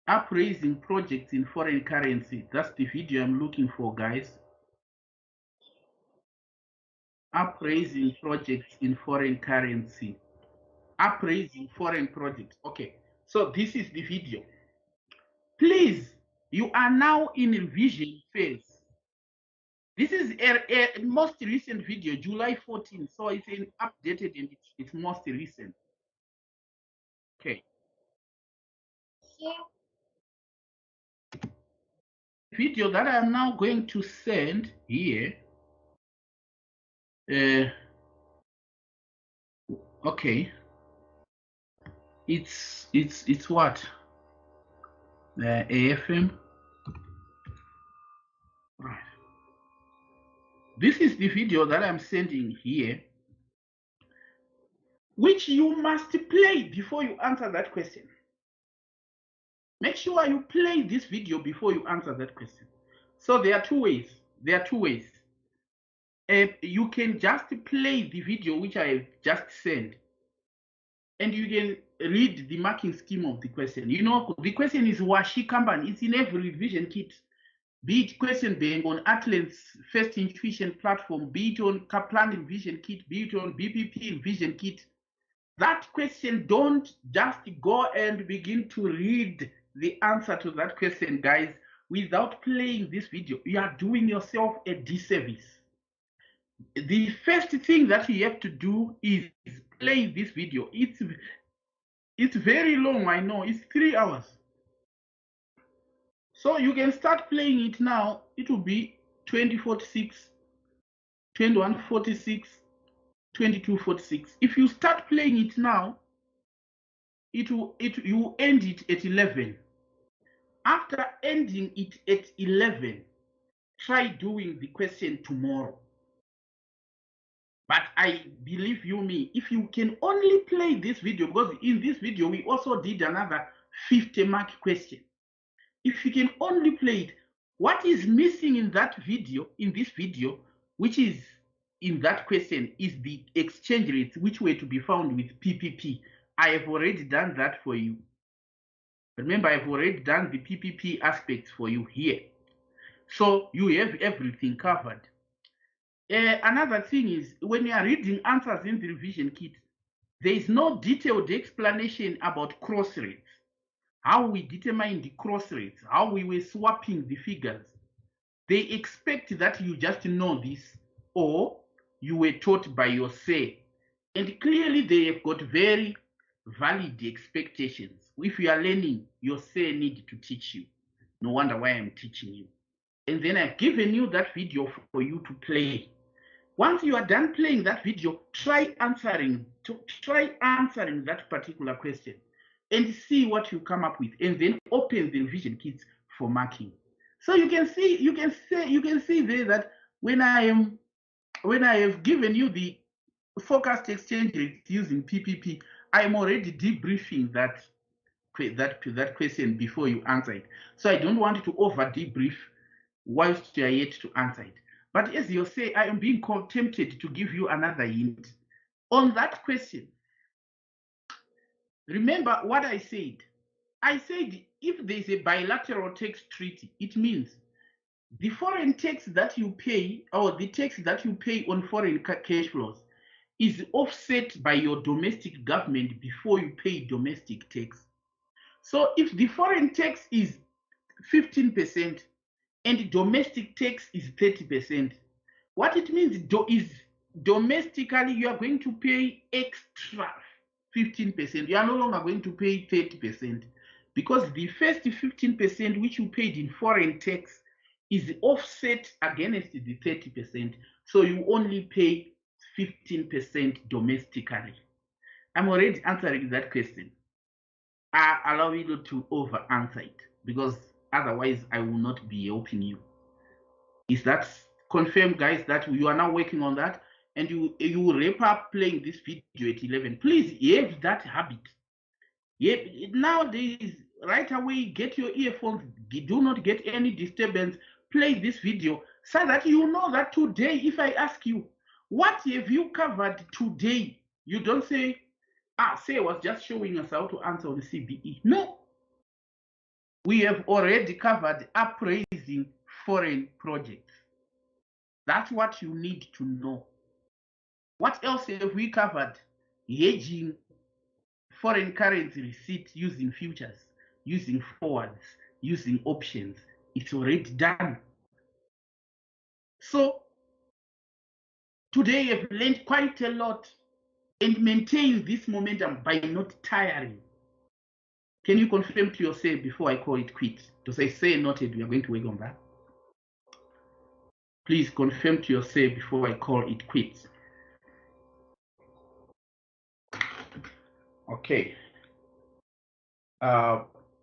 appraising projects in foreign currency. That's the video I'm looking for, guys. Appraising projects in foreign currency. Appraising foreign projects. Okay, so this is the video. Please, you are now in revision phase. This is a most recent video, July 14, so it's an updated and it's most recent. Okay. So, video that I'm now going to send here. Okay. It's what? AFM. Right. This is the video that I'm sending here, which you must play before you answer that question. Make sure you play this video before you answer that question. So there are two ways. You can just play the video which I have just sent, and you can read the marking scheme of the question. You know, the question is Washi Company. It's in every revision kit. Be it question bank on Atlas First Intuition platform, be it on Kaplan revision kit, be it on BPP revision kit. That question, don't just go and begin to read the answer to that question, guys, without playing this video. You are doing yourself a disservice. The first thing that you have to do is play this video. It's very long, I know. It's 3 hours. So you can start playing it now. It will be 2046, 2146, 2246. If you start playing it now, you end it at 11. After ending it at 11, try doing the question tomorrow. But I believe you me, if you can only play this video, because in this video we also did another 50-mark question. If you can only play it, what is missing in that video, in this video, which is in that question, is the exchange rates which were to be found with PPP. I have already done that for you. Remember, I've already done the PPP aspects for you here. So you have everything covered. Another thing is, when you are reading answers in the revision kit, there is no detailed explanation about cross rates, how we determined the cross rates, how we were swapping the figures. They expect that you just know this, or you were taught by your say. And clearly they have got very valid expectations. If you are learning, your say need to teach you. No wonder why I'm teaching you. And then I've given you that video for you to play. Once you are done playing that video, try answering that particular question and see what you come up with, and then open the revision kits for marking. So you can see there that when I have given you the forecast exchange rate using PPP, I am already debriefing that question before you answer it. So I don't want to over debrief whilst you are yet to answer it. But as you say, I am being tempted to give you another hint on that question. Remember what I said. I said if there's a bilateral tax treaty, it means the foreign tax that you pay, or the tax that you pay on foreign cash flows, is offset by your domestic government before you pay domestic tax. So if the foreign tax is 15% and domestic tax is 30%, what it means is domestically you are going to pay extra 15%. You are no longer going to pay 30%, because the first 15% which you paid in foreign tax is offset against the 30%. So you only pay 15% domestically. I'm already answering that question. I allow you to over answer it, because otherwise I will not be helping you. Is that confirmed, guys, that you are now working on that, and you will wrap up playing this video at 11? Please have that habit. Nowadays, right away, get your earphones, do not get any disturbance, play this video, so that you know that today, if I ask you, what have you covered today? You don't say, Say was just showing us how to answer on CBE. No. We have already covered appraising foreign projects. That's what you need to know. What else have we covered? Hedging foreign currency receipt using futures, using forwards, using options. It's already done. So today I've learned quite a lot, and maintain this momentum by not tiring. Can you confirm to yourself before I call it quits? To say noted, we are going to work on that. Please confirm to yourself before I call it quits. Okay.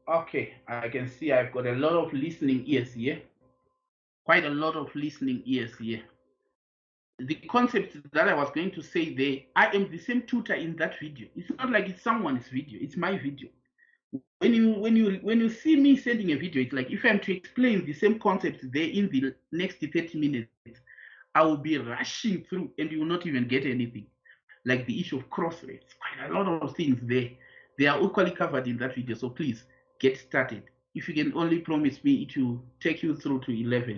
Okay, I can see I've got a lot of listening ears here. Quite a lot of listening ears here. The concept that I was going to say there, I am the same tutor in that video. It's not like it's someone's video, it's my video. When you see me sending a video, it's like if I'm to explain the same concept there in the next 30 minutes, I will be rushing through and you will not even get anything. Like the issue of cross rates, quite a lot of things there. They are equally covered in that video, so please get started. If you can only promise me it will take you through to 11.